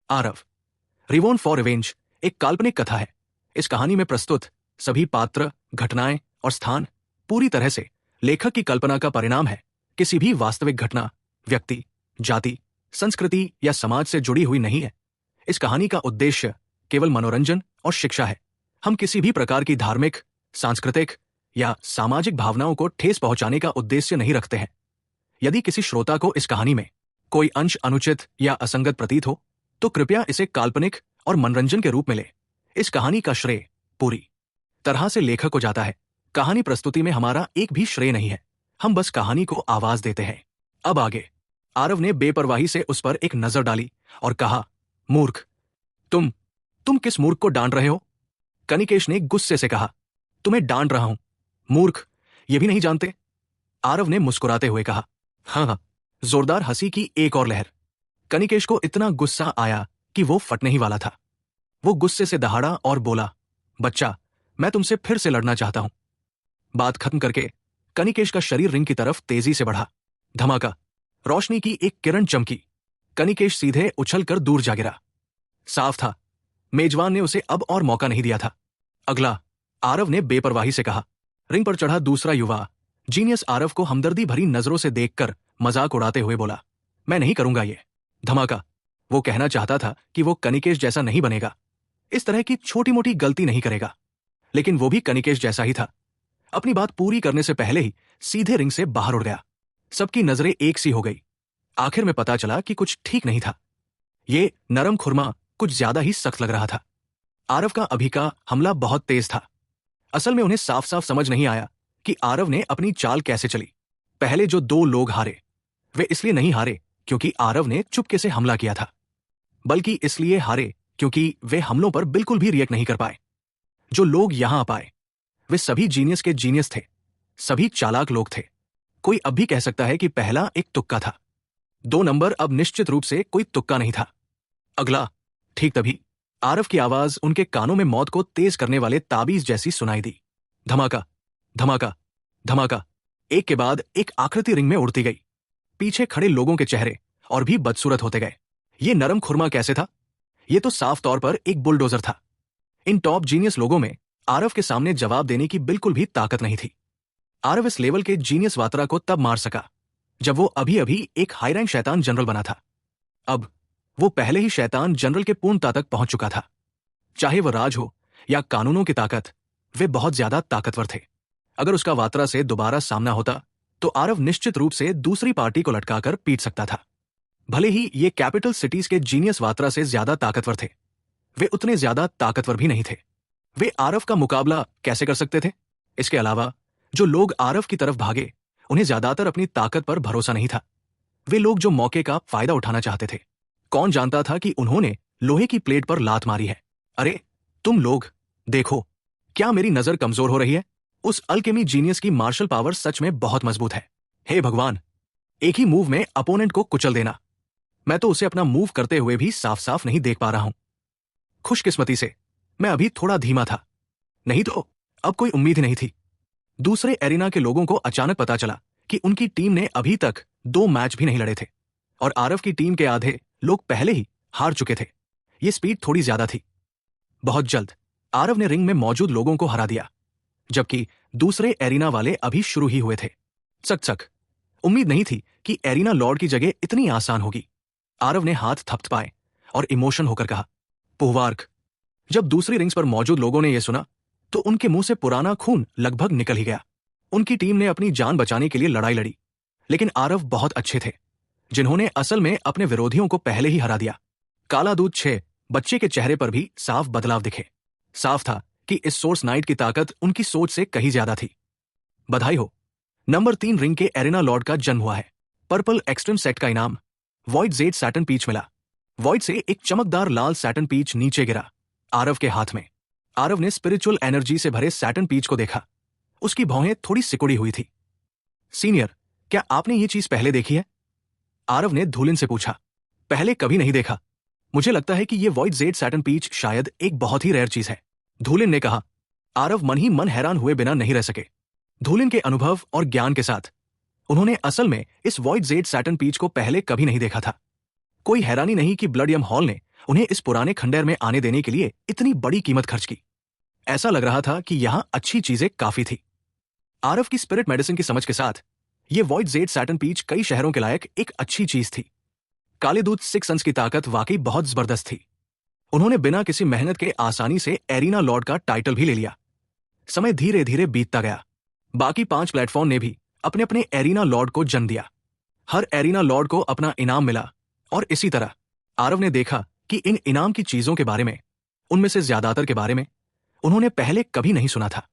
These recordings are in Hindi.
आरव। रिवॉन फॉर रिवेंज एक काल्पनिक कथा है। इस कहानी में प्रस्तुत सभी पात्र, घटनाएं और स्थान पूरी तरह से लेखक की कल्पना का परिणाम है, किसी भी वास्तविक घटना, व्यक्ति, जाति, संस्कृति या समाज से जुड़ी हुई नहीं है। इस कहानी का उद्देश्य केवल मनोरंजन और शिक्षा है। हम किसी भी प्रकार की धार्मिक, सांस्कृतिक या सामाजिक भावनाओं को ठेस पहुंचाने का उद्देश्य नहीं रखते हैं। यदि किसी श्रोता को इस कहानी में कोई अंश अनुचित या असंगत प्रतीत हो, तो कृपया इसे काल्पनिक और मनोरंजन के रूप में ले। इस कहानी का श्रेय पूरी तरह से लेखक को जाता है। कहानी प्रस्तुति में हमारा एक भी श्रेय नहीं है, हम बस कहानी को आवाज देते हैं। अब आगे। आरव ने बेपरवाही से उस पर एक नजर डाली और कहा, मूर्ख, तुम किस मूर्ख को डांट रहे हो? कनिकेश ने गुस्से से कहा, तुम्हें डांट रहा हूं, मूर्ख, ये भी नहीं जानते? आरव ने मुस्कुराते हुए कहा, हाँ। जोरदार हंसी की एक और लहर। कनिकेश को इतना गुस्सा आया कि वो फटने ही वाला था। वो गुस्से से दहाड़ा और बोला, बच्चा, मैं तुमसे फिर से लड़ना चाहता हूं। बात खत्म करके कनिकेश का शरीर रिंग की तरफ तेजी से बढ़ा। धमाका, रोशनी की एक किरण चमकी। कनिकेश सीधे उछलकर दूर जा गिरा। साफ था, मेजबान ने उसे अब और मौका नहीं दिया था। अगला, आरव ने बेपरवाही से कहा। रिंग पर चढ़ा दूसरा युवा जीनियस आरव को हमदर्दी भरी नजरों से देखकर मजाक उड़ाते हुए बोला, मैं नहीं करूंगा ये। धमाका, वो कहना चाहता था कि वो कनिकेश जैसा नहीं बनेगा, इस तरह की छोटी मोटी गलती नहीं करेगा, लेकिन वो भी कनिकेश जैसा ही था। अपनी बात पूरी करने से पहले ही सीधे रिंग से बाहर उड़ गया। सबकी नजरें एक सी हो गई। आखिर में पता चला कि कुछ ठीक नहीं था। ये नरम खुरमा कुछ ज्यादा ही सख्त लग रहा था। आरव का अभी का हमला बहुत तेज था। असल में उन्हें साफ साफ समझ नहीं आया कि आरव ने अपनी चाल कैसे चली। पहले जो दो लोग हारे, वे इसलिए नहीं हारे क्योंकि आरव ने चुपके से हमला किया था, बल्कि इसलिए हारे क्योंकि वे हमलों पर बिल्कुल भी रिएक्ट नहीं कर पाए। जो लोग यहां आ पाए, वे सभी जीनियस के जीनियस थे, सभी चालाक लोग थे। कोई अब भी कह सकता है कि पहला एक तुक्का था। 2 नंबर अब निश्चित रूप से कोई तुक्का नहीं था। अगला। ठीक तभी आरव की आवाज उनके कानों में मौत को तेज करने वाले ताबीज जैसी सुनाई दी। धमाका, धमाका, धमाका। एक के बाद एक आकृति रिंग में उड़ती गई। पीछे खड़े लोगों के चेहरे और भी बदसूरत होते गए। ये नरम खुरमा कैसे था? ये तो साफ तौर पर एक बुलडोजर था। इन टॉप जीनियस लोगों में आरव के सामने जवाब देने की बिल्कुल भी ताकत नहीं थी। आरव इस लेवल के जीनियस वात्रा को तब मार सका जब वो अभी अभी एक हाई रैंक शैतान जनरल बना था। अब वो पहले ही शैतान जनरल के पूर्णता तक पहुंच चुका था। चाहे वह राज हो या कानूनों की ताकत, वे बहुत ज्यादा ताकतवर थे। अगर उसका वात्रा से दोबारा सामना होता तो आरव निश्चित रूप से दूसरी पार्टी को लटकाकर पीट सकता था। भले ही ये कैपिटल सिटीज के जीनियस वात्रा से ज्यादा ताकतवर थे, वे उतने ज्यादा ताकतवर भी नहीं थे। वे आरव का मुकाबला कैसे कर सकते थे? इसके अलावा जो लोग आरव की तरफ भागे, उन्हें ज्यादातर अपनी ताकत पर भरोसा नहीं था। वे लोग जो मौके का फायदा उठाना चाहते थे। कौन जानता था कि उन्होंने लोहे की प्लेट पर लात मारी है? अरे तुम लोग देखो, क्या मेरी नजर कमजोर हो रही है? उस अल्केमी जीनियस की मार्शल पावर सच में बहुत मजबूत है। हे भगवान, एक ही मूव में अपोनेंट को कुचल देना। मैं तो उसे अपना मूव करते हुए भी साफ साफ नहीं देख पा रहा हूं। खुशकिस्मती से मैं अभी थोड़ा धीमा था, नहीं तो अब कोई उम्मीद ही नहीं थी। दूसरे एरिना के लोगों को अचानक पता चला कि उनकी टीम ने अभी तक 2 मैच भी नहीं लड़े थे और आरव की टीम के आधे लोग पहले ही हार चुके थे। ये स्पीड थोड़ी ज्यादा थी। बहुत जल्द आरव ने रिंग में मौजूद लोगों को हरा दिया, जबकि दूसरे एरिना वाले अभी शुरू ही हुए थे। चक, उम्मीद नहीं थी कि एरिना लॉर्ड की जगह इतनी आसान होगी। आरव ने हाथ थपथपाए और इमोशन होकर कहा, पुहवार्क। जब दूसरी रिंग्स पर मौजूद लोगों ने यह सुना तो उनके मुंह से पुराना खून लगभग निकल ही गया। उनकी टीम ने अपनी जान बचाने के लिए लड़ाई लड़ी, लेकिन आरव बहुत अच्छे थे, जिन्होंने असल में अपने विरोधियों को पहले ही हरा दिया। काला दूध 6 बच्चे के चेहरे पर भी साफ बदलाव दिखे। साफ था कि इस सोर्स नाइट की ताकत उनकी सोच से कहीं ज्यादा थी। बधाई हो, नंबर 3 रिंग के एरिना लॉर्ड का जन्म हुआ है। पर्पल एक्सट्रीम सेट का इनाम वॉइड जेड सैटन पीच मिला। वॉइड से एक चमकदार लाल सैटन पीच नीचे गिरा आरव के हाथ में। आरव ने स्पिरिचुअल एनर्जी से भरे सैटन पीच को देखा। उसकी भौहें थोड़ी सिकुड़ी हुई थी। सीनियर, क्या आपने ये चीज पहले देखी है? आरव ने धूलिन से पूछा। पहले कभी नहीं देखा। मुझे लगता है कि ये वॉइड जेड सैटन पीच शायद एक बहुत ही रेयर चीज है, धूलिन ने कहा। आरव मन ही मन हैरान हुए बिना नहीं रह सके। धूलिन के अनुभव और ज्ञान के साथ उन्होंने असल में इस वॉइड जेड सैटन पीच को पहले कभी नहीं देखा था। कोई हैरानी नहीं कि ब्लडियम हॉल ने उन्हें इस पुराने खंडहर में आने देने के लिए इतनी बड़ी कीमत खर्च की। ऐसा लग रहा था कि यहां अच्छी चीजें काफी थी। आरव की स्पिरिट मेडिसिन की समझ के साथ ये वॉइड जेड सैटर्न पीच कई शहरों के लायक एक अच्छी चीज थी। काले दूध सिक्स सन्स की ताकत वाकई बहुत जबरदस्त थी। उन्होंने बिना किसी मेहनत के आसानी से एरिना लॉर्ड का टाइटल भी ले लिया। समय धीरे धीरे बीतता गया। बाकी 5 प्लेटफॉर्म ने भी अपने अपने एरिना लॉर्ड को जन्म दिया। हर एरिना लॉर्ड को अपना इनाम मिला और इसी तरह आरव ने देखा कि इन इनाम की चीजों के बारे में, उनमें से ज्यादातर के बारे में उन्होंने पहले कभी नहीं सुना था।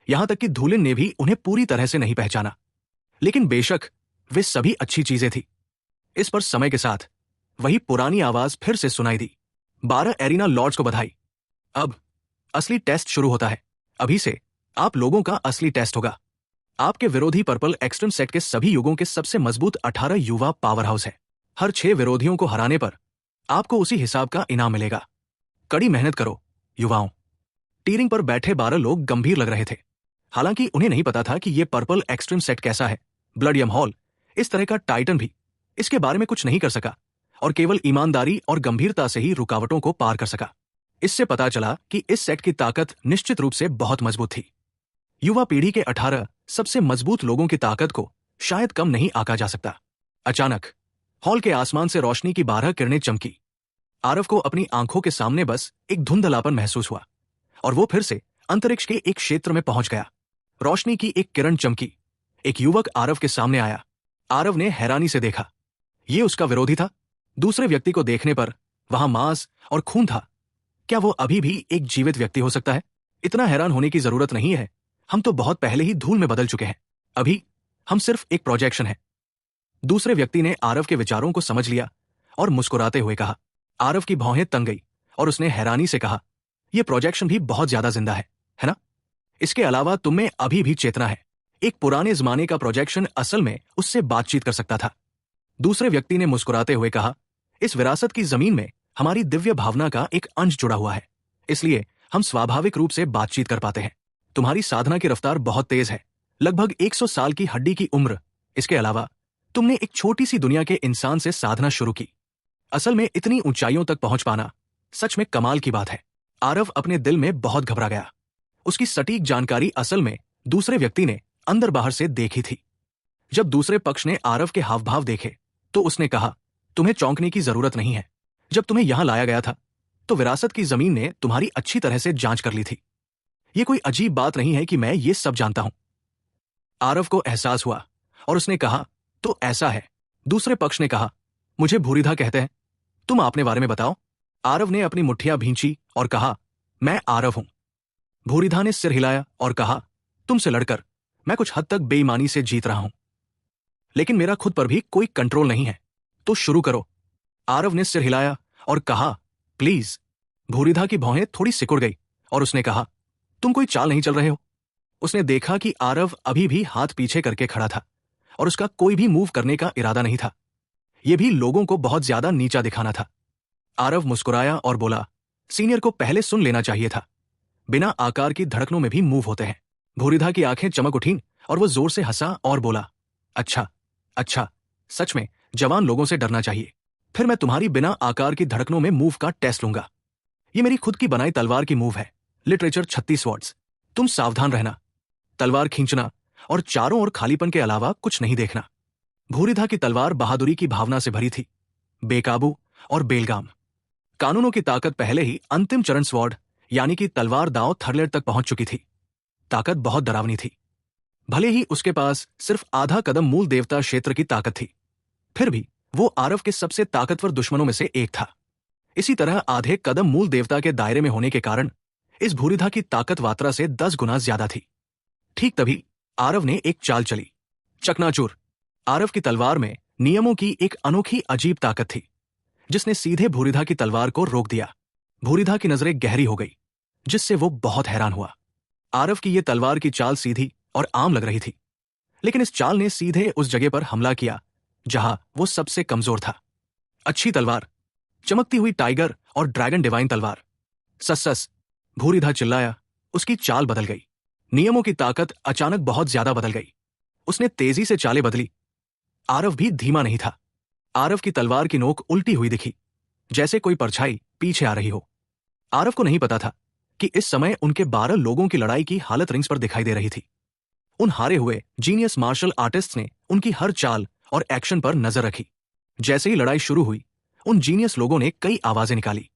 यहां तक कि धूलिन ने भी उन्हें पूरी तरह से नहीं पहचाना। लेकिन बेशक वे सभी अच्छी चीजें थी। इस पर समय के साथ वही पुरानी आवाज फिर से सुनाई दी। 12 एरिना लॉर्ड्स को बधाई। अब असली टेस्ट शुरू होता है। अभी से आप लोगों का असली टेस्ट होगा। आपके विरोधी पर्पल एक्सट्रीम सेट के सभी युगों के सबसे मजबूत 18 युवा पावर हाउस है। हर 6 विरोधियों को हराने पर आपको उसी हिसाब का इनाम मिलेगा। कड़ी मेहनत करो युवाओं। टीरिंग पर बैठे 12 लोग गंभीर लग रहे थे। हालांकि उन्हें नहीं पता था कि यह पर्पल एक्सट्रीम सेट कैसा है। ब्लडियम हॉल, इस तरह का टाइटन भी इसके बारे में कुछ नहीं कर सका और केवल ईमानदारी और गंभीरता से ही रुकावटों को पार कर सका। इससे पता चला कि इस सेट की ताकत निश्चित रूप से बहुत मजबूत थी। युवा पीढ़ी के 18 सबसे मजबूत लोगों की ताकत को शायद कम नहीं आंका जा सकता। अचानक हॉल के आसमान से रोशनी की 12 किरणें चमकी। आरव को अपनी आंखों के सामने बस एक धुंधलापन महसूस हुआ और वो फिर से अंतरिक्ष के एक क्षेत्र में पहुंच गया। रोशनी की एक किरण चमकी। एक युवक आरव के सामने आया। आरव ने हैरानी से देखा। ये उसका विरोधी था। दूसरे व्यक्ति को देखने पर वहां मांस और खून था। क्या वो अभी भी एक जीवित व्यक्ति हो सकता है? इतना हैरान होने की जरूरत नहीं है। हम तो बहुत पहले ही धूल में बदल चुके हैं। अभी हम सिर्फ एक प्रोजेक्शन है। दूसरे व्यक्ति ने आरव के विचारों को समझ लिया और मुस्कुराते हुए कहा। आरव की भौहें तंग गई और उसने हैरानी से कहा, यह प्रोजेक्शन भी बहुत ज्यादा जिंदा है ना? इसके अलावा तुम में अभी भी चेतना है। एक पुराने जमाने का प्रोजेक्शन असल में उससे बातचीत कर सकता था। दूसरे व्यक्ति ने मुस्कुराते हुए कहा, इस विरासत की जमीन में हमारी दिव्य भावना का एक अंश जुड़ा हुआ है, इसलिए हम स्वाभाविक रूप से बातचीत कर पाते हैं। तुम्हारी साधना की रफ्तार बहुत तेज है, लगभग 100 साल की हड्डी की उम्र। इसके अलावा तुमने एक छोटी सी दुनिया के इंसान से साधना शुरू की। असल में इतनी ऊंचाइयों तक पहुंच पाना सच में कमाल की बात है। आरव अपने दिल में बहुत घबरा गया। उसकी सटीक जानकारी असल में दूसरे व्यक्ति ने अंदर बाहर से देखी थी। जब दूसरे पक्ष ने आरव के हावभाव देखे तो उसने कहा, तुम्हें चौंकने की जरूरत नहीं है। जब तुम्हें यहां लाया गया था तो विरासत की जमीन ने तुम्हारी अच्छी तरह से जांच कर ली थी। यह कोई अजीब बात नहीं है कि मैं ये सब जानता हूं। आरव को एहसास हुआ और उसने कहा, तो ऐसा है। दूसरे पक्ष ने कहा, मुझे भूरिधा कहते हैं। तुम अपने बारे में बताओ। आरव ने अपनी मुट्ठियां भींची और कहा, मैं आरव हूं। भूरिधा ने सिर हिलाया और कहा, तुमसे लड़कर मैं कुछ हद तक बेईमानी से जीत रहा हूं, लेकिन मेरा खुद पर भी कोई कंट्रोल नहीं है, तो शुरू करो। आरव ने सिर हिलाया और कहा, प्लीज। भूरिधा की भौहें थोड़ी सिकुड़ गई और उसने कहा, तुम कोई चाल नहीं चल रहे हो? उसने देखा कि आरव अभी भी हाथ पीछे करके खड़ा था और उसका कोई भी मूव करने का इरादा नहीं था। यह भी लोगों को बहुत ज्यादा नीचा दिखाना था। आरव मुस्कुराया और बोला, सीनियर को पहले सुन लेना चाहिए था। बिना आकार की धड़कनों में भी मूव होते हैं। भूरिधा की आंखें चमक उठीं और वो जोर से हंसा और बोला, अच्छा अच्छा, सच में जवान लोगों से डरना चाहिए। फिर मैं तुम्हारी बिना आकार की धड़कनों में मूव का टेस्ट लूंगा। ये मेरी खुद की बनाई तलवार की मूव है। Literature 36 words. तुम सावधान रहना। तलवार खींचना और चारों ओर खालीपन के अलावा कुछ नहीं देखना। भूरिधा की तलवार बहादुरी की भावना से भरी थी, बेकाबू और बेलगाम। कानूनों की ताकत पहले ही अंतिम चरण स्वॉर्ड यानी कि तलवार दांव थर्लेट तक पहुंच चुकी थी। ताकत बहुत डरावनी थी। भले ही उसके पास सिर्फ आधा कदम मूल देवता क्षेत्र की ताकत थी, फिर भी वो आरव के सबसे ताकतवर दुश्मनों में से एक था। इसी तरह आधे कदम मूल देवता के दायरे में होने के कारण इस भूरिधा की ताकत वात्रा से 10 गुना ज्यादा थी। ठीक तभी आरव ने एक चाल चली, चकनाचूर। आरव की तलवार में नियमों की एक अनोखी अजीब ताकत थी, जिसने सीधे भूरिधा की तलवार को रोक दिया। भूरिधा की नजरें गहरी हो गई, जिससे वो बहुत हैरान हुआ। आरव की यह तलवार की चाल सीधी और आम लग रही थी, लेकिन इस चाल ने सीधे उस जगह पर हमला किया जहां वो सबसे कमजोर था। अच्छी तलवार, चमकती हुई टाइगर और ड्रैगन डिवाइन तलवार। सस। भूरिधा चिल्लाया। उसकी चाल बदल गई। नियमों की ताकत अचानक बहुत ज्यादा बदल गई। उसने तेजी से चालें बदली। आरव भी धीमा नहीं था। आरव की तलवार की नोक उल्टी हुई दिखी, जैसे कोई परछाई पीछे आ रही हो। आरव को नहीं पता था कि इस समय उनके 12 लोगों की लड़ाई की हालत रिंग्स पर दिखाई दे रही थी। उन हारे हुए जीनियस मार्शल आर्टिस्ट्स ने उनकी हर चाल और एक्शन पर नजर रखी। जैसे ही लड़ाई शुरू हुई, उन जीनियस लोगों ने कई आवाजें निकाली।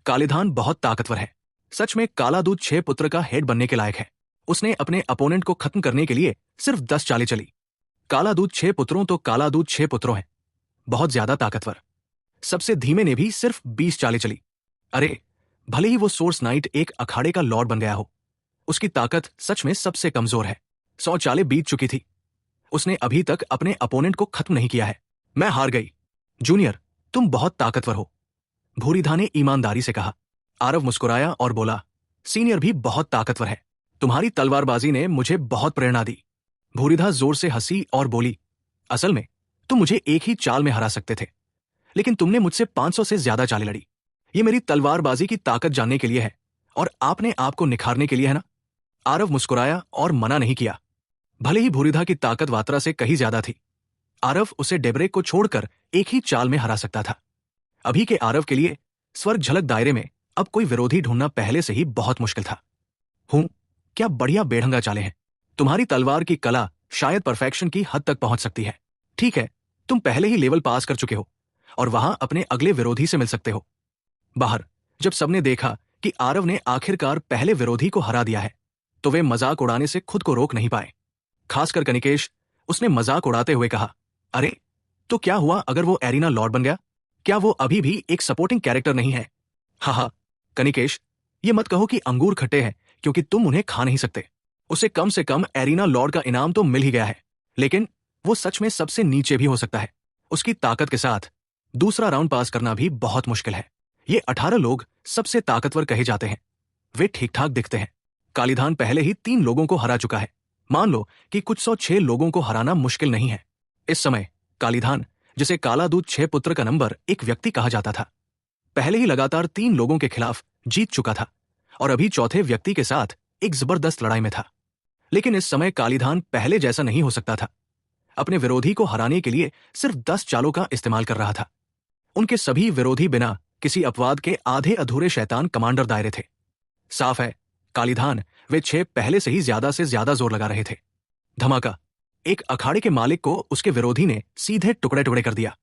कालीधान बहुत ताकतवर है, सच में काला दूत 6 पुत्र का हेड बनने के लायक है। उसने अपने अपोनेंट को खत्म करने के लिए सिर्फ 10 चालें चली। काला दूत 6 पुत्रों तो काला दूत 6 पुत्रों हैं, बहुत ज्यादा ताकतवर। सबसे धीमे ने भी सिर्फ 20 चालें चली। अरे, भले ही वो सोर्स नाइट एक अखाड़े का लॉर्ड बन गया हो, उसकी ताकत सच में सबसे कमजोर है। 100 चालें बीत चुकी थी, उसने अभी तक अपने अपोनेंट को खत्म नहीं किया है। मैं हार गई। जूनियर, तुम बहुत ताकतवर हो, भूरिधा ने ईमानदारी से कहा। आरव मुस्कुराया और बोला, सीनियर भी बहुत ताकतवर है, तुम्हारी तलवारबाजी ने मुझे बहुत प्रेरणा दी। भूरिधा जोर से हंसी और बोली, असल में तुम मुझे एक ही चाल में हरा सकते थे, लेकिन तुमने मुझसे 500 से ज्यादा चालें लड़ी। ये मेरी तलवारबाजी की ताकत जानने के लिए है और आपने आपको निखारने के लिए है ना? आरव मुस्कुराया और मना नहीं किया। भले ही भूरिधा की ताकत वात्रा से कहीं ज्यादा थी, आरव उसे डेब्रेक को छोड़कर एक ही चाल में हरा सकता था। अभी के आरव के लिए स्वर्ग झलक दायरे में अब कोई विरोधी ढूंढना पहले से ही बहुत मुश्किल था। क्या बढ़िया बेढंगा चालें हैं। तुम्हारी तलवार की कला शायद परफेक्शन की हद तक पहुंच सकती है। ठीक है, तुम पहले ही लेवल पास कर चुके हो और वहां अपने अगले विरोधी से मिल सकते हो। बाहर जब सबने देखा कि आरव ने आखिरकार पहले विरोधी को हरा दिया है, तो वे मजाक उड़ाने से खुद को रोक नहीं पाए। खासकर कनिकेश, उसने मजाक उड़ाते हुए कहा, अरे, तो क्या हुआ अगर वो एरिना लॉर्ड बन गया? क्या वो अभी भी एक सपोर्टिंग कैरेक्टर नहीं है? हाँ, कनिकेश, ये मत कहो कि अंगूर खट्टे हैं क्योंकि तुम उन्हें खा नहीं सकते। उसे कम से कम एरिना लॉर्ड का इनाम तो मिल ही गया है, लेकिन वो सच में सबसे नीचे भी हो सकता है। उसकी ताकत के साथ दूसरा राउंड पास करना भी बहुत मुश्किल है। ये 18 लोग सबसे ताकतवर कहे जाते हैं, वे ठीक ठाक दिखते हैं। कालीधान पहले ही 3 लोगों को हरा चुका है। मान लो कि कुछ 106 लोगों को हराना मुश्किल नहीं है। इस समय कालीधान, जिसे काला दूत 6 पुत्र का नंबर एक व्यक्ति कहा जाता था, पहले ही लगातार 3 लोगों के खिलाफ जीत चुका था और अभी चौथे व्यक्ति के साथ एक जबरदस्त लड़ाई में था। लेकिन इस समय कालीधान पहले जैसा नहीं हो सकता था। अपने विरोधी को हराने के लिए सिर्फ 10 चालों का इस्तेमाल कर रहा था। उनके सभी विरोधी बिना किसी अपवाद के आधे अधूरे शैतान कमांडर दायरे थे। साफ है, कालीधान वे 6 पहले से ही ज्यादा जोर लगा रहे थे। धमाका, एक अखाड़े के मालिक को उसके विरोधी ने सीधे टुकड़े टुकड़े कर दिया।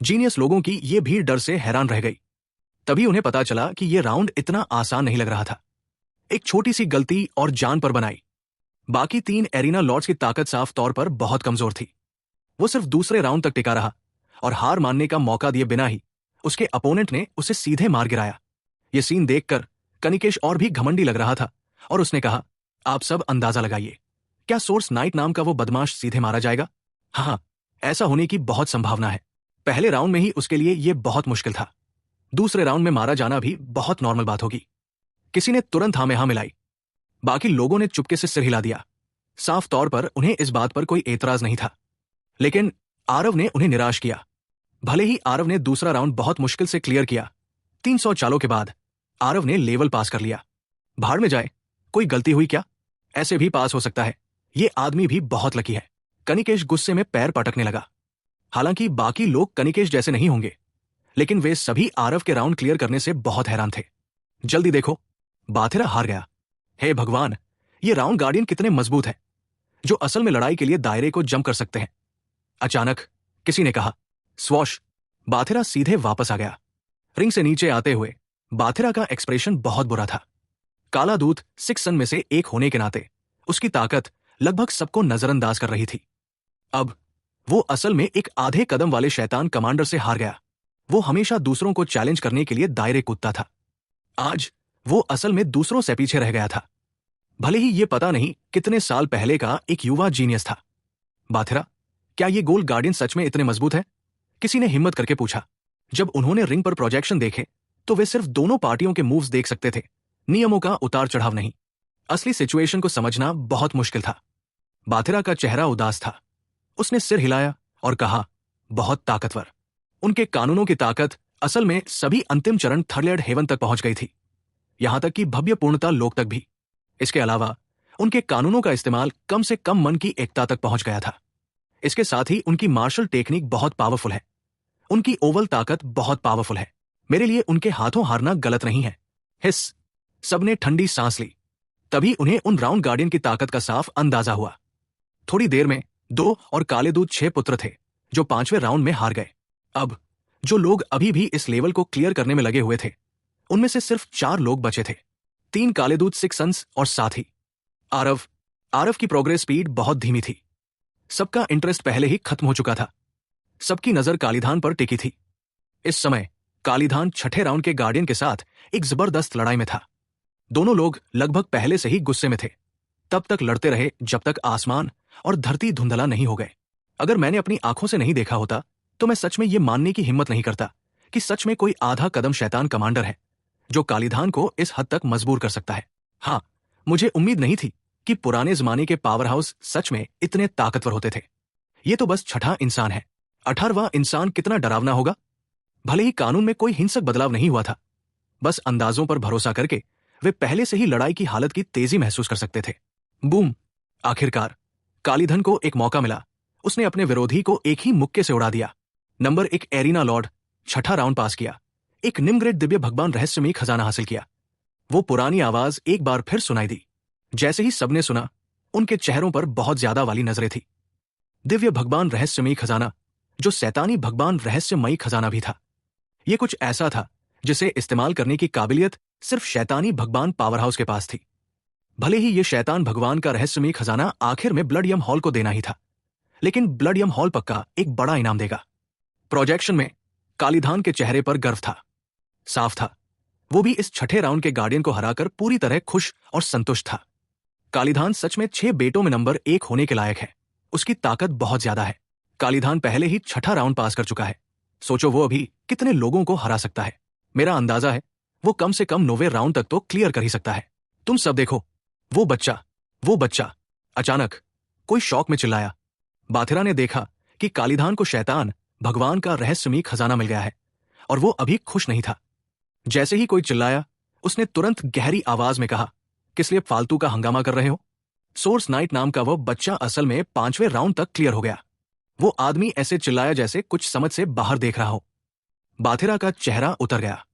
जीनियस लोगों की ये भीड़ डर से हैरान रह गई। तभी उन्हें पता चला कि यह राउंड इतना आसान नहीं लग रहा था। एक छोटी सी गलती और जान पर बनाई। बाकी 3 एरिना लॉर्ड्स की ताकत साफ तौर पर बहुत कमजोर थी। वो सिर्फ दूसरे राउंड तक टिका रहा और हार मानने का मौका दिए बिना ही उसके अपोनेंट ने उसे सीधे मार गिराया। ये सीन देखकर कनिकेश और भी घमंडी लग रहा था और उसने कहा, आप सब अंदाजा लगाइए, क्या सोर्स नाइट नाम का वो बदमाश सीधे मारा जाएगा? हाँ, ऐसा होने की बहुत संभावना है। पहले राउंड में ही उसके लिए यह बहुत मुश्किल था, दूसरे राउंड में मारा जाना भी बहुत नॉर्मल बात होगी। किसी ने तुरंत हाँ में हाँ मिलाई। बाकी लोगों ने चुपके से सिर हिला दिया। साफ तौर पर उन्हें इस बात पर कोई एतराज नहीं था, लेकिन आरव ने उन्हें निराश किया। भले ही आरव ने दूसरा राउंड बहुत मुश्किल से क्लियर किया, 300 चालों के बाद आरव ने लेवल पास कर लिया। भाड़ में जाए, कोई गलती हुई क्या? ऐसे भी पास हो सकता है, ये आदमी भी बहुत लकी है। कनिकेश गुस्से में पैर पटकने लगा। हालांकि बाकी लोग कनिकेश जैसे नहीं होंगे, लेकिन वे सभी आरव के राउंड क्लियर करने से बहुत हैरान थे। जल्दी देखो, बाथिरा हार गया। हे भगवान, ये राउंड गार्डियन कितने मजबूत हैं, जो असल में लड़ाई के लिए दायरे को जम कर सकते हैं। अचानक किसी ने कहा, स्वॉश। बाथिरा सीधे वापस आ गया। रिंग से नीचे आते हुए बाथिरा का एक्सप्रेशन बहुत बुरा था। काला दूत 6 सन में से एक होने के नाते उसकी ताकत लगभग सबको नजरअंदाज कर रही थी। अब वो असल में एक आधे कदम वाले शैतान कमांडर से हार गया। वो हमेशा दूसरों को चैलेंज करने के लिए दायरे कूदता था, आज वो असल में दूसरों से पीछे रह गया था। भले ही ये पता नहीं कितने साल पहले का एक युवा जीनियस था। बाथिरा, क्या ये गोल्ड गार्डियन सच में इतने मजबूत है? किसी ने हिम्मत करके पूछा। जब उन्होंने रिंग पर प्रोजेक्शन देखे तो वे सिर्फ दोनों पार्टियों के मूव्स देख सकते थे, नियमों का उतार चढ़ाव नहीं। असली सिचुएशन को समझना बहुत मुश्किल था। बाथिरा का चेहरा उदास था। उसने सिर हिलाया और कहा, बहुत ताकतवर। उनके कानूनों की ताकत असल में सभी अंतिम चरण थर्ड हेवन तक पहुंच गई थी, यहां तक कि भव्य पूर्णता लोक तक भी। इसके अलावा उनके कानूनों का इस्तेमाल कम से कम मन की एकता तक पहुंच गया था। इसके साथ ही उनकी मार्शल टेक्निक बहुत पावरफुल है। उनकी ओवल ताकत बहुत पावरफुल है। मेरे लिए उनके हाथों हारना गलत नहीं है। हिस। सबने ठंडी सांस ली। तभी उन्हें उन राउंड गार्डियन की ताकत का साफ अंदाजा हुआ। थोड़ी देर में 2 और काले दूत 6 पुत्र थे जो 5वें राउंड में हार गए। अब जो लोग अभी भी इस लेवल को क्लियर करने में लगे हुए थे, उनमें से सिर्फ 4 लोग बचे थे। 3 काले दूत, 6 सन्स और साथ ही आरव की प्रोग्रेस स्पीड बहुत धीमी थी। सबका इंटरेस्ट पहले ही खत्म हो चुका था। सबकी नजर कालीधान पर टिकी थी। इस समय कालीधान 6ठे राउंड के गार्डियन के साथ एक जबरदस्त लड़ाई में था। दोनों लोग लगभग पहले से ही गुस्से में थे। तब तक लड़ते रहे जब तक आसमान और धरती धुंधला नहीं हो गए। अगर मैंने अपनी आंखों से नहीं देखा होता तो मैं सच में ये मानने की हिम्मत नहीं करता कि सच में कोई आधा कदम शैतान कमांडर है जो कालीधान को इस हद तक मजबूर कर सकता है। हाँ, मुझे उम्मीद नहीं थी कि पुराने जमाने के पावर हाउस सच में इतने ताकतवर होते थे। ये तो बस 6ठा इंसान है। 18वां इंसान कितना डरावना होगा। भले ही कानून में कोई हिंसक बदलाव नहीं हुआ था, बस अंदाजों पर भरोसा करके वे पहले से ही लड़ाई की हालत की तेजी महसूस कर सकते थे। बूम! आखिरकार कालीधन को एक मौका मिला। उसने अपने विरोधी को एक ही मुक्के से उड़ा दिया। नंबर 1 एरिना लॉर्ड 6ठा राउंड पास किया। एक निम्नग्रेड दिव्य भगवान रहस्यमयी खजाना हासिल किया। वो पुरानी आवाज एक बार फिर सुनाई दी। जैसे ही सबने सुना, उनके चेहरों पर बहुत ज्यादा वाली नजरें थी। दिव्य भगवान रहस्यमयी खजाना, जो शैतानी भगवान रहस्यमयी खजाना भी था। ये कुछ ऐसा था जिसे इस्तेमाल करने की काबिलियत सिर्फ शैतानी भगवान पावर हाउस के पास थी। भले ही ये शैतान भगवान का रहस्यमयी खजाना आखिर में ब्लड यम हॉल को देना ही था, लेकिन ब्लड यम हॉल पक्का एक बड़ा इनाम देगा। प्रोजेक्शन में कालीधान के चेहरे पर गर्व था। साफ था, वो भी इस 6ठे राउंड के गार्डियन को हराकर पूरी तरह खुश और संतुष्ट था। कालीधान सच में 6 बेटों में नंबर 1 होने के लायक है। उसकी ताकत बहुत ज्यादा है। कालीधान पहले ही 6ठा राउंड पास कर चुका है। सोचो वो अभी कितने लोगों को हरा सकता है। मेरा अंदाजा है वो कम से कम 9वें राउंड तक तो क्लियर कर ही सकता है। तुम सब देखो, वो बच्चा। अचानक कोई शौक में चिल्लाया। बाथिरा ने देखा कि कालीधान को शैतान भगवान का रहस्यमयी खजाना मिल गया है और वो अभी खुश नहीं था। जैसे ही कोई चिल्लाया, उसने तुरंत गहरी आवाज में कहा, किस लिए फालतू का हंगामा कर रहे हो? सोर्स नाइट नाम का वो बच्चा असल में 5वें राउंड तक क्लियर हो गया। वो आदमी ऐसे चिल्लाया जैसे कुछ समझ से बाहर देख रहा हो। बाथिरा का चेहरा उतर गया।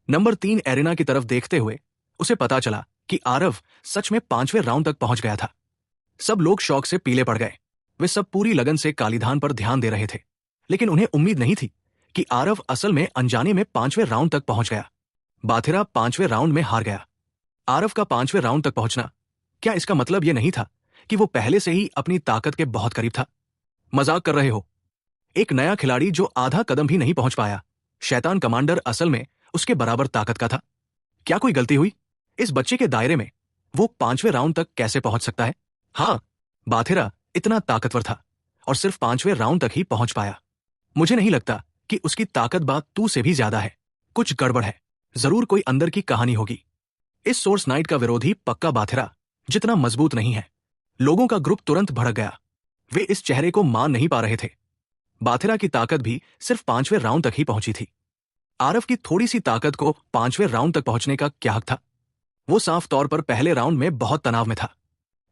नंबर 3 एरिना की तरफ देखते हुए उसे पता चला कि आरव सच में 5वें राउंड तक पहुंच गया था। सब लोग शौक से पीले पड़ गए। वे सब पूरी लगन से कालीधान पर ध्यान दे रहे थे, लेकिन उन्हें उम्मीद नहीं थी कि आरव असल में अनजाने में 5वें राउंड तक पहुंच गया। बाथिरा 5वें राउंड में हार गया। आरव का 5वें राउंड तक पहुंचना, क्या इसका मतलब यह नहीं था कि वो पहले से ही अपनी ताकत के बहुत करीब था? मजाक कर रहे हो? एक नया खिलाड़ी जो आधा कदम भी नहीं पहुंच पाया, शैतान कमांडर असल में उसके बराबर ताकत का था। क्या कोई गलती हुई? इस बच्चे के दायरे में वो 5वें राउंड तक कैसे पहुंच सकता है? हाँ, बाथिरा इतना ताकतवर था और सिर्फ 5वें राउंड तक ही पहुंच पाया। मुझे नहीं लगता कि उसकी ताकत बात तू से भी ज्यादा है। कुछ गड़बड़ है। जरूर कोई अंदर की कहानी होगी। इस सोर्स नाइट का विरोधी पक्का बाथिरा जितना मजबूत नहीं है। लोगों का ग्रुप तुरंत भड़क गया। वे इस चेहरे को मान नहीं पा रहे थे। बाथिरा की ताकत भी सिर्फ 5वें राउंड तक ही पहुंची थी। आरव की थोड़ी सी ताकत को 5वें राउंड तक पहुंचने का क्या हक था? वो साफ तौर पर पहले राउंड में बहुत तनाव में था।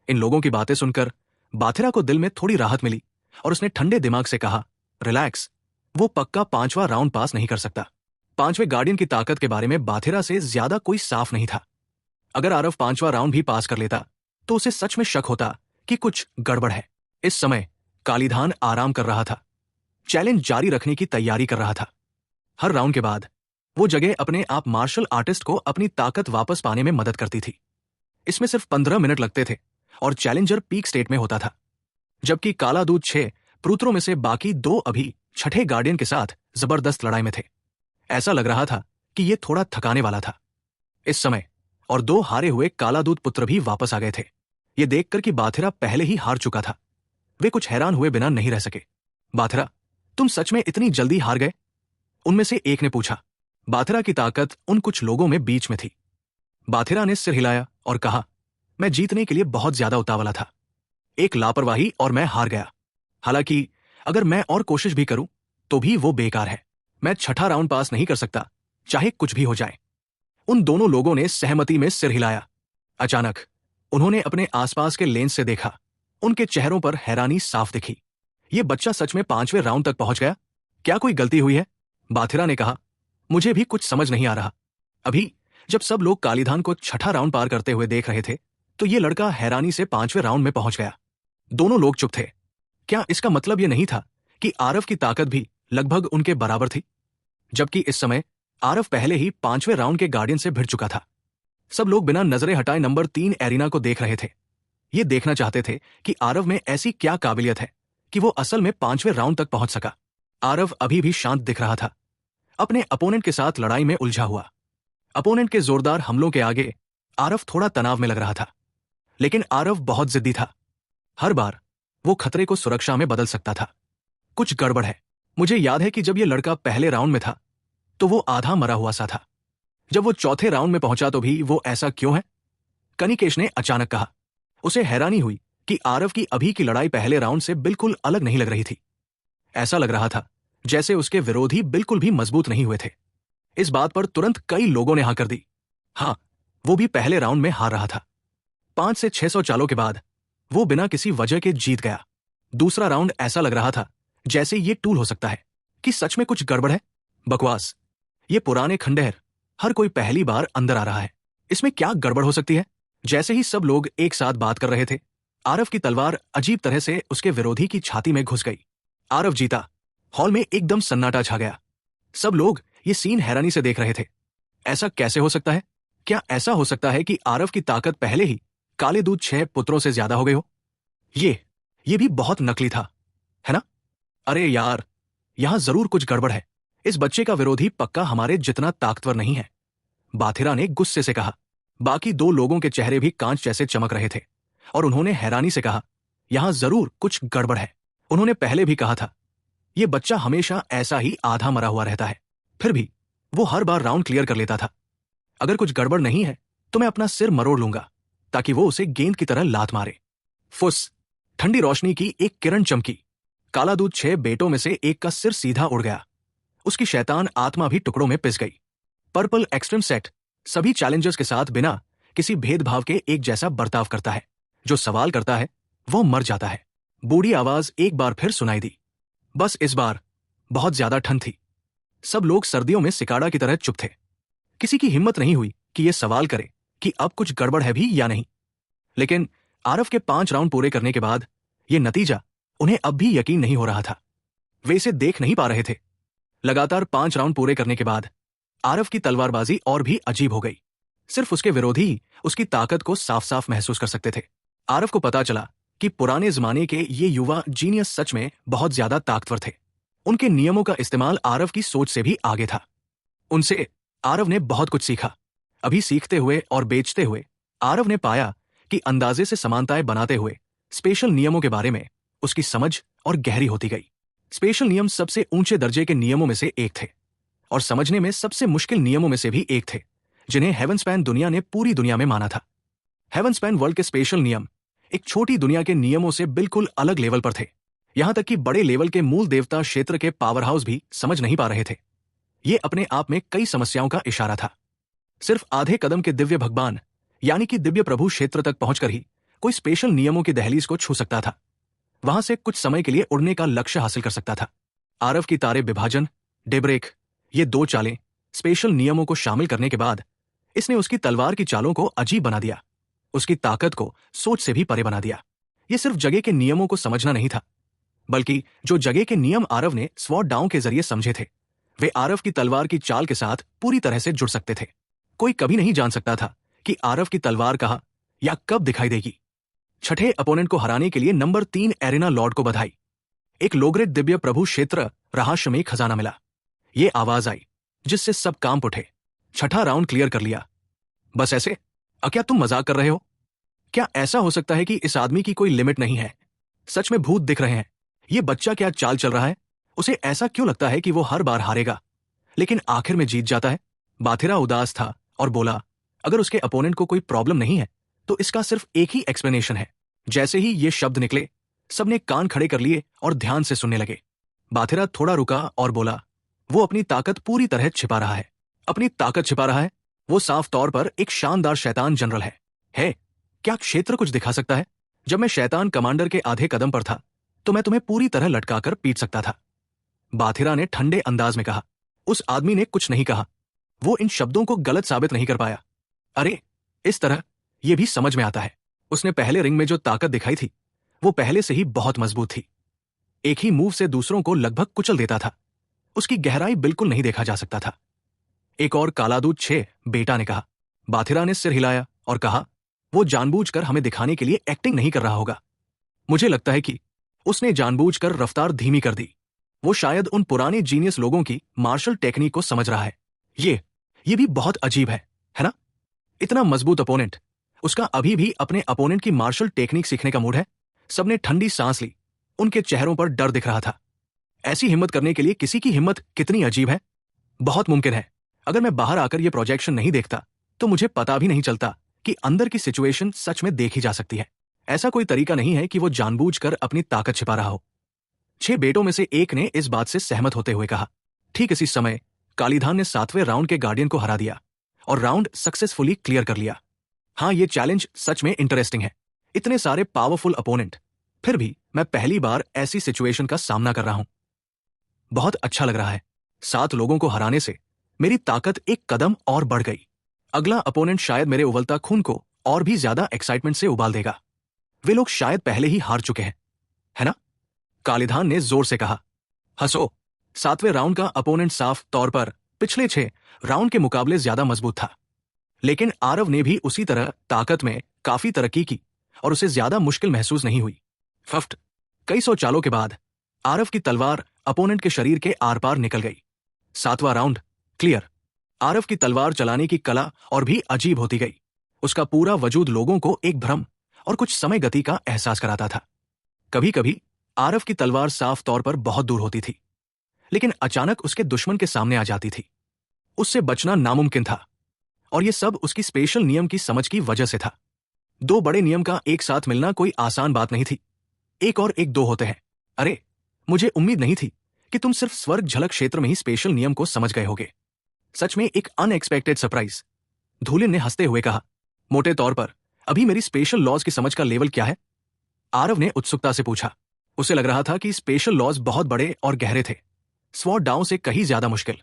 इन लोगों की बातें सुनकर बाथिरा को दिल में थोड़ी राहत मिली और उसने ठंडे दिमाग से कहा, रिलैक्स, वो पक्का 5वां राउंड पास नहीं कर सकता। 5वें गार्डियन की ताकत के बारे में बाथिरा से ज्यादा कोई साफ नहीं था। अगर आरव 5वां राउंड भी पास कर लेता तो उसे सच में शक होता कि कुछ गड़बड़ है। इस समय कालीधान आराम कर रहा था, चैलेंज जारी रखने की तैयारी कर रहा था। हर राउंड के बाद वो जगह अपने आप मार्शल आर्टिस्ट को अपनी ताकत वापस पाने में मदद करती थी। इसमें सिर्फ 15 मिनट लगते थे और चैलेंजर पीक स्टेट में होता था, जबकि काला दूत 6 पुत्रों में से बाकी 2 अभी 6ठे गार्डियन के साथ जबरदस्त लड़ाई में थे। ऐसा लग रहा था कि ये थोड़ा थकाने वाला था। इस समय और 2 हारे हुए काला दूत पुत्र भी वापस आ गए थे। ये देखकर कि बाथिरा पहले ही हार चुका था, वे कुछ हैरान हुए बिना नहीं रह सके। बाथिरा, तुम सच में इतनी जल्दी हार गए? उनमें से एक ने पूछा। बाथिरा की ताकत उन कुछ लोगों में बीच में थी। बाथिरा ने सिर हिलाया और कहा, मैं जीतने के लिए बहुत ज्यादा उतावला था। एक लापरवाही और मैं हार गया। हालांकि अगर मैं और कोशिश भी करूं तो भी वो बेकार है। मैं 6ठा राउंड पास नहीं कर सकता, चाहे कुछ भी हो जाए। उन दोनों लोगों ने सहमति में सिर हिलाया। अचानक उन्होंने अपने आसपास के लेंस से देखा। उनके चेहरों पर हैरानी साफ दिखी। ये बच्चा सच में 5वें राउंड तक पहुंच गया? क्या कोई गलती हुई है? बाथिरा ने कहा। मुझे भी कुछ समझ नहीं आ रहा। अभी जब सब लोग कालीधान को छठा राउंड पार करते हुए देख रहे थे तो ये लड़का हैरानी से 5वें राउंड में पहुंच गया। दोनों लोग चुप थे। क्या इसका मतलब ये नहीं था कि आरव की ताकत भी लगभग उनके बराबर थी, जबकि इस समय आरव पहले ही 5वें राउंड के गार्डियन से भिड़ चुका था। सब लोग बिना नजरें हटाए नंबर 3 एरिना को देख रहे थे। ये देखना चाहते थे कि आरव में ऐसी क्या काबिलियत है कि वो असल में 5वें राउंड तक पहुंच सका। आरव अभी भी शांत दिख रहा था, अपने अपोनेंट के साथ लड़ाई में उलझा हुआ। अपोनेंट के जोरदार हमलों के आगे आरव थोड़ा तनाव में लग रहा था, लेकिन आरव बहुत जिद्दी था। हर बार वो खतरे को सुरक्षा में बदल सकता था। कुछ गड़बड़ है। मुझे याद है कि जब ये लड़का पहले राउंड में था तो वो आधा मरा हुआ सा था। जब वो चौथे राउंड में पहुंचा तो भी वो ऐसा क्यों है? कनिकेश ने अचानक कहा। उसे हैरानी हुई कि आरव की अभी की लड़ाई पहले राउंड से बिल्कुल अलग नहीं लग रही थी। ऐसा लग रहा था जैसे उसके विरोधी बिल्कुल भी मजबूत नहीं हुए थे। इस बात पर तुरंत कई लोगों ने हाँ कर दी। हाँ, वो भी पहले राउंड में हार रहा था। 5 से 600 चालों के बाद वो बिना किसी वजह के जीत गया। दूसरा राउंड ऐसा लग रहा था जैसे ये टूल हो सकता है कि सच में कुछ गड़बड़ है। बकवास। ये पुराने खंडहर, हर कोई पहली बार अंदर आ रहा है। इसमें क्या गड़बड़ हो सकती है? जैसे ही सब लोग एक साथ बात कर रहे थे, आरव की तलवार अजीब तरह से उसके विरोधी की छाती में घुस गई। आरव जीता। हॉल में एकदम सन्नाटा छा गया। सब लोग ये सीन हैरानी से देख रहे थे। ऐसा कैसे हो सकता है? क्या ऐसा हो सकता है कि आरव की ताकत पहले ही काले दूध 6 पुत्रों से ज्यादा हो गई हो? ये भी बहुत नकली था, है ना? अरे यार, यहां जरूर कुछ गड़बड़ है। इस बच्चे का विरोधी पक्का हमारे जितना ताकतवर नहीं है, बाथिरा ने गुस्से से कहा। बाकी 2 लोगों के चेहरे भी कांच जैसे चमक रहे थे और उन्होंने हैरानी से कहा, यहां जरूर कुछ गड़बड़ है। उन्होंने पहले भी कहा था, यह बच्चा हमेशा ऐसा ही आधा मरा हुआ रहता है, फिर भी वो हर बार राउंड क्लियर कर लेता था। अगर कुछ गड़बड़ नहीं है तो मैं अपना सिर मरोड़ लूंगा ताकि वो उसे गेंद की तरह लात मारे। फुस। ठंडी रोशनी की एक किरण चमकी। काला दूध 6 बेटों में से एक का सिर सीधा उड़ गया। उसकी शैतान आत्मा भी टुकड़ों में पिस गई। पर्पल एक्सट्रीम सेट सभी चैलेंजर्स के साथ बिना किसी भेदभाव के एक जैसा बर्ताव करता है। जो सवाल करता है वो मर जाता है। बूढ़ी आवाज एक बार फिर सुनाई दी। बस इस बार बहुत ज्यादा ठंड थी। सब लोग सर्दियों में सिकाड़ा की तरह चुप थे। किसी की हिम्मत नहीं हुई कि यह सवाल करे कि अब कुछ गड़बड़ है भी या नहीं। लेकिन आरव के 5 राउंड पूरे करने के बाद यह नतीजा उन्हें अब भी यकीन नहीं हो रहा था। वे इसे देख नहीं पा रहे थे। लगातार 5 राउंड पूरे करने के बाद आरव की तलवारबाजी और भी अजीब हो गई। सिर्फ उसके विरोधी ही उसकी ताकत को साफ साफ महसूस कर सकते थे। आरव को पता चला कि पुराने जमाने के ये युवा जीनियस सच में बहुत ज्यादा ताकतवर थे। उनके नियमों का इस्तेमाल आरव की सोच से भी आगे था। उनसे आरव ने बहुत कुछ सीखा। अभी सीखते हुए और बेचते हुए आरव ने पाया कि अंदाजे से समानताएं बनाते हुए स्पेशल नियमों के बारे में उसकी समझ और गहरी होती गई। स्पेशल नियम सबसे ऊंचे दर्जे के नियमों में से एक थे और समझने में सबसे मुश्किल नियमों में से भी एक थे, जिन्हें हेवनस्पैन दुनिया ने पूरी दुनिया में माना था। हेवनस्पैन वर्ल्ड के स्पेशल नियम एक छोटी दुनिया के नियमों से बिल्कुल अलग लेवल पर थे। यहां तक कि बड़े लेवल के मूल देवता क्षेत्र के पावर हाउस भी समझ नहीं पा रहे थे। ये अपने आप में कई समस्याओं का इशारा था। सिर्फ आधे कदम के दिव्य भगवान यानी कि दिव्य प्रभु क्षेत्र तक पहुंचकर ही कोई स्पेशल नियमों की दहलीज को छू सकता था। वहां से कुछ समय के लिए उड़ने का लक्ष्य हासिल कर सकता था। आरव की तारे विभाजन, डेब्रेक, ये 2 चालें स्पेशल नियमों को शामिल करने के बाद इसने उसकी तलवार की चालों को अजीब बना दिया। उसकी ताकत को सोच से भी परे बना दिया। ये सिर्फ जगह के नियमों को समझना नहीं था, बल्कि जो जगह के नियम आरव ने स्वॉर्ड डाउन के जरिए समझे थे, वे आरव की तलवार की चाल के साथ पूरी तरह से जुड़ सकते थे। कोई कभी नहीं जान सकता था कि आरव की तलवार कहाँ या कब दिखाई देगी। छठे अपोनेंट को हराने के लिए नंबर 3 एरिना लॉर्ड को बधाई। एक लोग्रेट दिव्य प्रभु क्षेत्र रहस्यमयी खजाना मिला। ये आवाज आई जिससे सब कांप उठे। छठा राउंड क्लियर कर लिया। बस ऐसे? क्या तुम मजाक कर रहे हो? क्या ऐसा हो सकता है कि इस आदमी की कोई लिमिट नहीं है? सच में भूत दिख रहे हैं। ये बच्चा क्या चाल चल रहा है? उसे ऐसा क्यों लगता है कि वो हर बार हारेगा लेकिन आखिर में जीत जाता है? बाथिरा उदास था और बोला, अगर उसके अपोनेंट को कोई प्रॉब्लम नहीं है तो इसका सिर्फ एक ही एक्सप्लेनेशन है। जैसे ही ये शब्द निकले, सबने कान खड़े कर लिए और ध्यान से सुनने लगे। बाथिरा थोड़ा रुका और बोला, वो अपनी ताकत पूरी तरह छिपा रहा है। अपनी ताकत छिपा रहा है? वो साफ तौर पर एक शानदार शैतान जनरल है? क्या क्षेत्र कुछ दिखा सकता है? जब मैं शैतान कमांडर के आधे कदम पर था तो मैं तुम्हें पूरी तरह लटकाकर पीट सकता था। बाथिरा ने ठंडे अंदाज में कहा। उस आदमी ने कुछ नहीं कहा। वो इन शब्दों को गलत साबित नहीं कर पाया। अरे, इस तरह यह भी समझ में आता है। उसने पहले रिंग में जो ताकत दिखाई थी वो पहले से ही बहुत मजबूत थी। एक ही मूव से दूसरों को लगभग कुचल देता था। उसकी गहराई बिल्कुल नहीं देखा जा सकता था। एक और काला दूध 6 बेटा ने कहा। बाथिरा ने सिर हिलाया और कहा, वो जानबूझकर हमें दिखाने के लिए एक्टिंग नहीं कर रहा होगा। मुझे लगता है कि उसने जानबूझकर रफ्तार धीमी कर दी। वो शायद उन पुराने जीनियस लोगों की मार्शल टेक्निक को समझ रहा है। ये भी बहुत अजीब है ना? इतना मजबूत अपोनेंट, उसका अभी भी अपने अपोनेंट की मार्शल टेक्निक सीखने का मूड है। सबने ठंडी सांस ली। उनके चेहरों पर डर दिख रहा था। ऐसी हिम्मत करने के लिए किसी की हिम्मत कितनी अजीब है। बहुत मुमकिन है अगर मैं बाहर आकर यह प्रोजेक्शन नहीं देखता तो मुझे पता भी नहीं चलता कि अंदर की सिचुएशन सच में देखी जा सकती है। ऐसा कोई तरीका नहीं है कि वो जानबूझकर अपनी ताकत छिपा रहा हो। 6 बेटों में से एक ने इस बात से सहमत होते हुए कहा। ठीक इसी समय कालीधान ने 7वें राउंड के गार्डियन को हरा दिया और राउंड सक्सेसफुली क्लियर कर लिया। हाँ, ये चैलेंज सच में इंटरेस्टिंग है। इतने सारे पावरफुल अपोनेंट, फिर भी मैं पहली बार ऐसी सिचुएशन का सामना कर रहा हूं। बहुत अच्छा लग रहा है। 7 लोगों को हराने से मेरी ताकत एक कदम और बढ़ गई। अगला अपोनेंट शायद मेरे उबलता खून को और भी ज्यादा एक्साइटमेंट से उबाल देगा। वे लोग शायद पहले ही हार चुके हैं, है ना? कालीधान ने जोर से कहा। हंसो। 7वें राउंड का अपोनेंट साफ तौर पर पिछले 6 राउंड के मुकाबले ज्यादा मजबूत था, लेकिन आरव ने भी उसी तरह ताकत में काफी तरक्की की और उसे ज्यादा मुश्किल महसूस नहीं हुई। फफ्ट, कई सौ चालों के बाद आरव की तलवार अपोनेंट के शरीर के आर पार निकल गई। 7वां राउंड क्लियर। आरव की तलवार चलाने की कला और भी अजीब होती गई। उसका पूरा वजूद लोगों को एक भ्रम और कुछ समय गति का एहसास कराता था। कभी कभी आरव की तलवार साफ तौर पर बहुत दूर होती थी, लेकिन अचानक उसके दुश्मन के सामने आ जाती थी। उससे बचना नामुमकिन था, और यह सब उसकी स्पेशल नियम की समझ की वजह से था। 2 बड़े नियम का एक साथ मिलना कोई आसान बात नहीं थी। 1 और 1 2 होते हैं। अरे, मुझे उम्मीद नहीं थी कि तुम सिर्फ स्वर्ग झलक क्षेत्र में ही स्पेशल नियम को समझ गए होगे। सच में एक अनएक्सपेक्टेड सरप्राइज। धूलिन ने हंसते हुए कहा। मोटे तौर पर अभी मेरी स्पेशल लॉज की समझ का लेवल क्या है? आरव ने उत्सुकता से पूछा। उसे लग रहा था कि स्पेशल लॉज बहुत बड़े और गहरे थे, स्वॉर्ड डाउन से कहीं ज्यादा मुश्किल।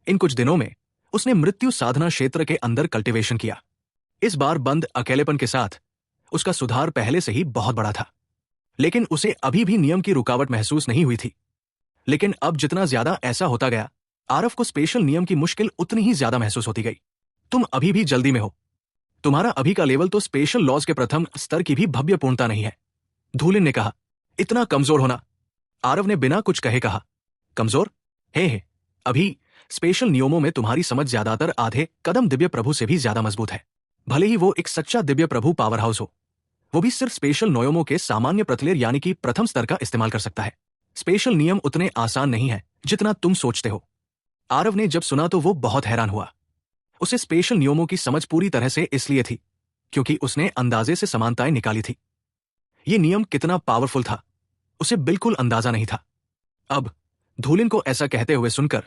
इन कुछ दिनों में उसने मृत्यु साधना क्षेत्र के अंदर कल्टीवेशन किया। इस बार बंद अकेलेपन के साथ उसका सुधार पहले से ही बहुत बड़ा था, लेकिन उसे अभी भी नियम की रुकावट महसूस नहीं हुई थी। लेकिन अब जितना ज्यादा ऐसा होता गया, आरव को स्पेशल नियम की मुश्किल उतनी ही ज्यादा महसूस होती गई। तुम अभी भी जल्दी में हो। तुम्हारा अभी का लेवल तो स्पेशल लॉज के प्रथम स्तर की भी भव्य पूर्णता नहीं है, धूलिन ने कहा। इतना कमजोर होना? आरव ने बिना कुछ कहे कहा। कमजोर? हे, अभी स्पेशल नियमों में तुम्हारी समझ ज्यादातर आधे कदम दिव्य प्रभु से भी ज्यादा मजबूत है। भले ही वो एक सच्चा दिव्य प्रभु पावर हाउस हो, वो भी सिर्फ स्पेशल नियमों के सामान्य प्रतलेर यानी कि प्रथम स्तर का इस्तेमाल कर सकता है। स्पेशल नियम उतने आसान नहीं है जितना तुम सोचते हो। आरव ने जब सुना तो वो बहुत हैरान हुआ। उसे स्पेशल नियमों की समझ पूरी तरह से इसलिए थी क्योंकि उसने अंदाजे से समानताएं निकाली थी। ये नियम कितना पावरफुल था उसे बिल्कुल अंदाजा नहीं था। अब धूलिन को ऐसा कहते हुए सुनकर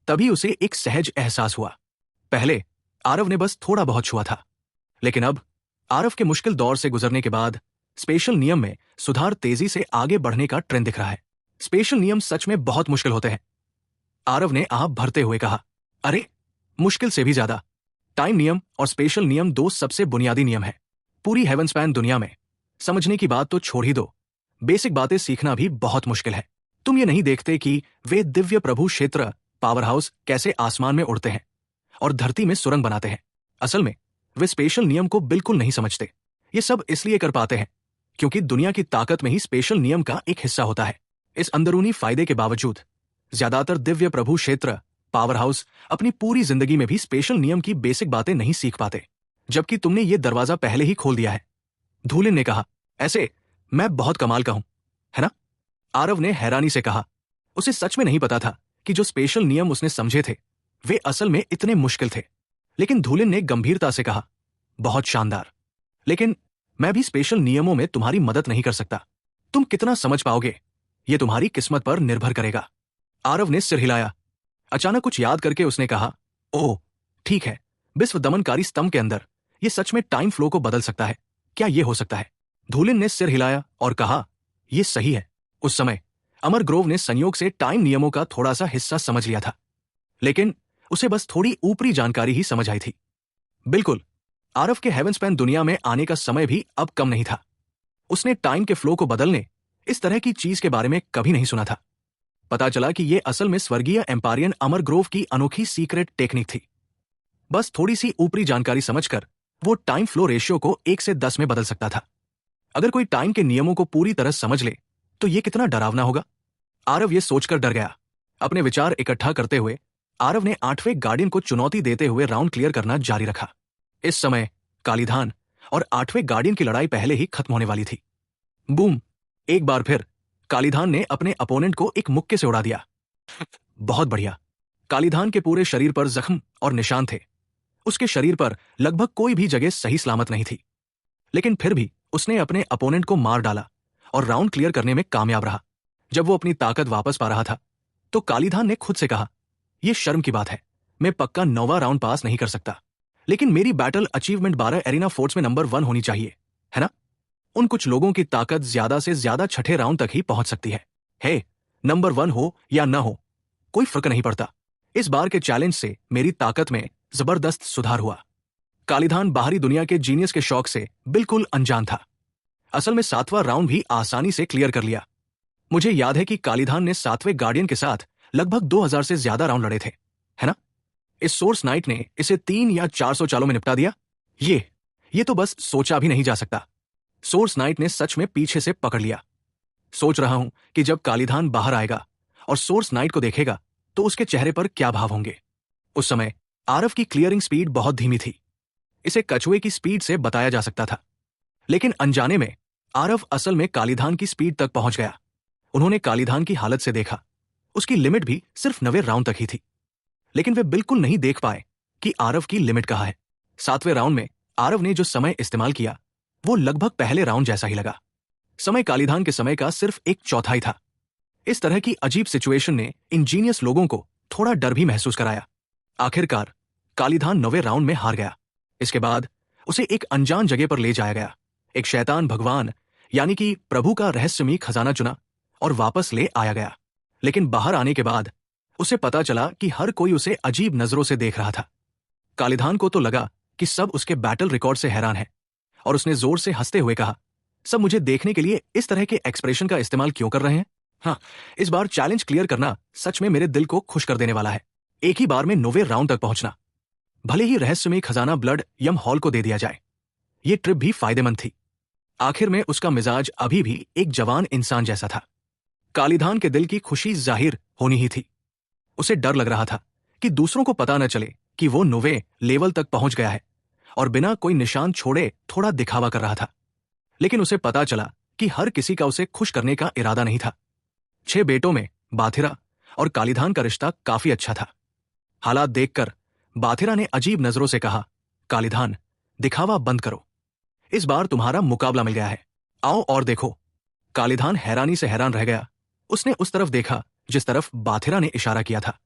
तभी उसे एक सहज एहसास हुआ। पहले आरव ने बस थोड़ा बहुत छुआ था, लेकिन अब आरव के मुश्किल दौर से गुजरने के बाद स्पेशल नियम में सुधार तेजी से आगे बढ़ने का ट्रेंड दिख रहा है। स्पेशल नियम सच में बहुत मुश्किल होते हैं, आरव ने आप भरते हुए कहा। अरे, मुश्किल से भी ज्यादा। टाइम नियम और स्पेशल नियम 2 सबसे बुनियादी नियम है पूरी हेवनस्पैन दुनिया में। समझने की बात तो छोड़ ही दो, बेसिक बातें सीखना भी बहुत मुश्किल है। तुम ये नहीं देखते कि वे दिव्य प्रभु क्षेत्र पावर हाउस कैसे आसमान में उड़ते हैं और धरती में सुरंग बनाते हैं। असल में वे स्पेशल नियम को बिल्कुल नहीं समझते। ये सब इसलिए कर पाते हैं क्योंकि दुनिया की ताकत में ही स्पेशल नियम का एक हिस्सा होता है। इस अंदरूनी फायदे के बावजूद ज्यादातर दिव्य प्रभु क्षेत्र पावर हाउस अपनी पूरी जिंदगी में भी स्पेशल नियम की बेसिक बातें नहीं सीख पाते, जबकि तुमने ये दरवाजा पहले ही खोल दिया है, धूलिन ने कहा। ऐसे मैं बहुत कमाल का हूं, है ना? आरव ने हैरानी से कहा। उसे सच में नहीं पता था कि जो स्पेशल नियम उसने समझे थे वे असल में इतने मुश्किल थे। लेकिन धूलिन ने गंभीरता से कहा, बहुत शानदार, लेकिन मैं भी स्पेशल नियमों में तुम्हारी मदद नहीं कर सकता। तुम कितना समझ पाओगे ये तुम्हारी किस्मत पर निर्भर करेगा। आरव ने सिर हिलाया। अचानक कुछ याद करके उसने कहा, ओह ठीक है, विश्व दमनकारी स्तंभ के अंदर ये सच में टाइम फ्लो को बदल सकता है। क्या ये हो सकता है? धूलिन ने सिर हिलाया और कहा, यह सही है। उस समय अमर ग्रोव ने संयोग से टाइम नियमों का थोड़ा सा हिस्सा समझ लिया था। लेकिन उसे बस थोड़ी ऊपरी जानकारी ही समझ आई थी। बिल्कुल, आरव के हेवनस्पैन दुनिया में आने का समय भी अब कम नहीं था। उसने टाइम के फ्लो को बदलने इस तरह की चीज के बारे में कभी नहीं सुना था। पता चला कि यह असल में स्वर्गीय एम्पारियन अमरग्रोव की अनोखी सीक्रेट टेक्निक थी। बस थोड़ी सी ऊपरी जानकारी समझकर वो टाइम फ्लो रेशियो को 1 से 10 में बदल सकता था। अगर कोई टाइम के नियमों को पूरी तरह समझ ले तो ये कितना डरावना होगा। आरव ये सोचकर डर गया। अपने विचार इकट्ठा करते हुए आरव ने 8वें गार्डियन को चुनौती देते हुए राउंड क्लियर करना जारी रखा। इस समय कालीधान और 8वें गार्डियन की लड़ाई पहले ही खत्म होने वाली थी। बूम! एक बार फिर कालीधान ने अपने अपोनेंट को एक मुक्के से उड़ा दिया। बहुत बढ़िया। कालीधान के पूरे शरीर पर जख्म और निशान थे। उसके शरीर पर लगभग कोई भी जगह सही सलामत नहीं थी, लेकिन फिर भी उसने अपने अपोनेंट को मार डाला और राउंड क्लियर करने में कामयाब रहा। जब वो अपनी ताकत वापस पा रहा था तो कालीधान ने खुद से कहा, यह शर्म की बात है, मैं पक्का 9वां राउंड पास नहीं कर सकता, लेकिन मेरी बैटल अचीवमेंट 12 एरिना फोर्ट्स में नंबर 1 होनी चाहिए, है ना? उन कुछ लोगों की ताकत ज्यादा से ज्यादा 6ठे राउंड तक ही पहुंच सकती है। हे, नंबर 1 हो या ना हो, कोई फर्क नहीं पड़ता। इस बार के चैलेंज से मेरी ताकत में जबरदस्त सुधार हुआ। कालीधान बाहरी दुनिया के जीनियस के शौक से बिल्कुल अनजान था। असल में 7वां राउंड भी आसानी से क्लियर कर लिया। मुझे याद है कि कालीधान ने 7वें गार्डियन के साथ लगभग 2000 से ज्यादा राउंड लड़े थे, है ना? इस सोर्स नाइट ने इसे 3 या 400 चालों में निपटा दिया। ये तो बस सोचा भी नहीं जा सकता। सोर्स नाइट ने सच में पीछे से पकड़ लिया। सोच रहा हूं कि जब कालीधान बाहर आएगा और सोर्स नाइट को देखेगा तो उसके चेहरे पर क्या भाव होंगे। उस समय आरव की क्लियरिंग स्पीड बहुत धीमी थी। इसे कछुए की स्पीड से बताया जा सकता था, लेकिन अनजाने में आरव असल में कालीधान की स्पीड तक पहुंच गया। उन्होंने कालीधान की हालत से देखा। उसकी लिमिट भी सिर्फ 9वें राउंड तक ही थी, लेकिन वे बिल्कुल नहीं देख पाए कि आरव की लिमिट कहाँ है। 7वें राउंड में आरव ने जो समय इस्तेमाल किया वो लगभग पहले राउंड जैसा ही लगा। समय कालीधान के समय का सिर्फ 1/4 था। इस तरह की अजीब सिचुएशन ने इंजीनियस लोगों को थोड़ा डर भी महसूस कराया। आखिरकार कालीधान 9वें राउंड में हार गया। इसके बाद उसे एक अनजान जगह पर ले जाया गया। एक शैतान भगवान यानी कि प्रभु का रहस्यमयी खजाना चुना और वापस ले आया गया। लेकिन बाहर आने के बाद उसे पता चला कि हर कोई उसे अजीब नजरों से देख रहा था। कालीधान को तो लगा कि सब उसके बैटल रिकॉर्ड से हैरान है और उसने जोर से हंसते हुए कहा, सब मुझे देखने के लिए इस तरह के एक्सप्रेशन का इस्तेमाल क्यों कर रहे हैं? हाँ, इस बार चैलेंज क्लियर करना सच में मेरे दिल को खुश कर देने वाला है। एक ही बार में 9वें राउंड तक पहुंचना। भले ही रहस्यमयी खजाना ब्लड यम हॉल को दे दिया जाए, ये ट्रिप भी फायदेमंद थी। आखिर में उसका मिजाज अभी भी एक जवान इंसान जैसा था। कालीधान के दिल की खुशी जाहिर होनी ही थी। उसे डर लग रहा था कि दूसरों को पता न चले कि वो 9वें लेवल तक पहुंच गया है और बिना कोई निशान छोड़े थोड़ा दिखावा कर रहा था। लेकिन उसे पता चला कि हर किसी का उसे खुश करने का इरादा नहीं था। 6 बेटों में बाथिरा और कालीधान का रिश्ता काफी अच्छा था। हालात देखकर बाथिरा ने अजीब नजरों से कहा, कालीधान, दिखावा बंद करो। इस बार तुम्हारा मुकाबला मिल गया है, आओ और देखो। कालीधान हैरानी से हैरान रह गया। उसने उस तरफ देखा जिस तरफ बाथिरा ने इशारा किया था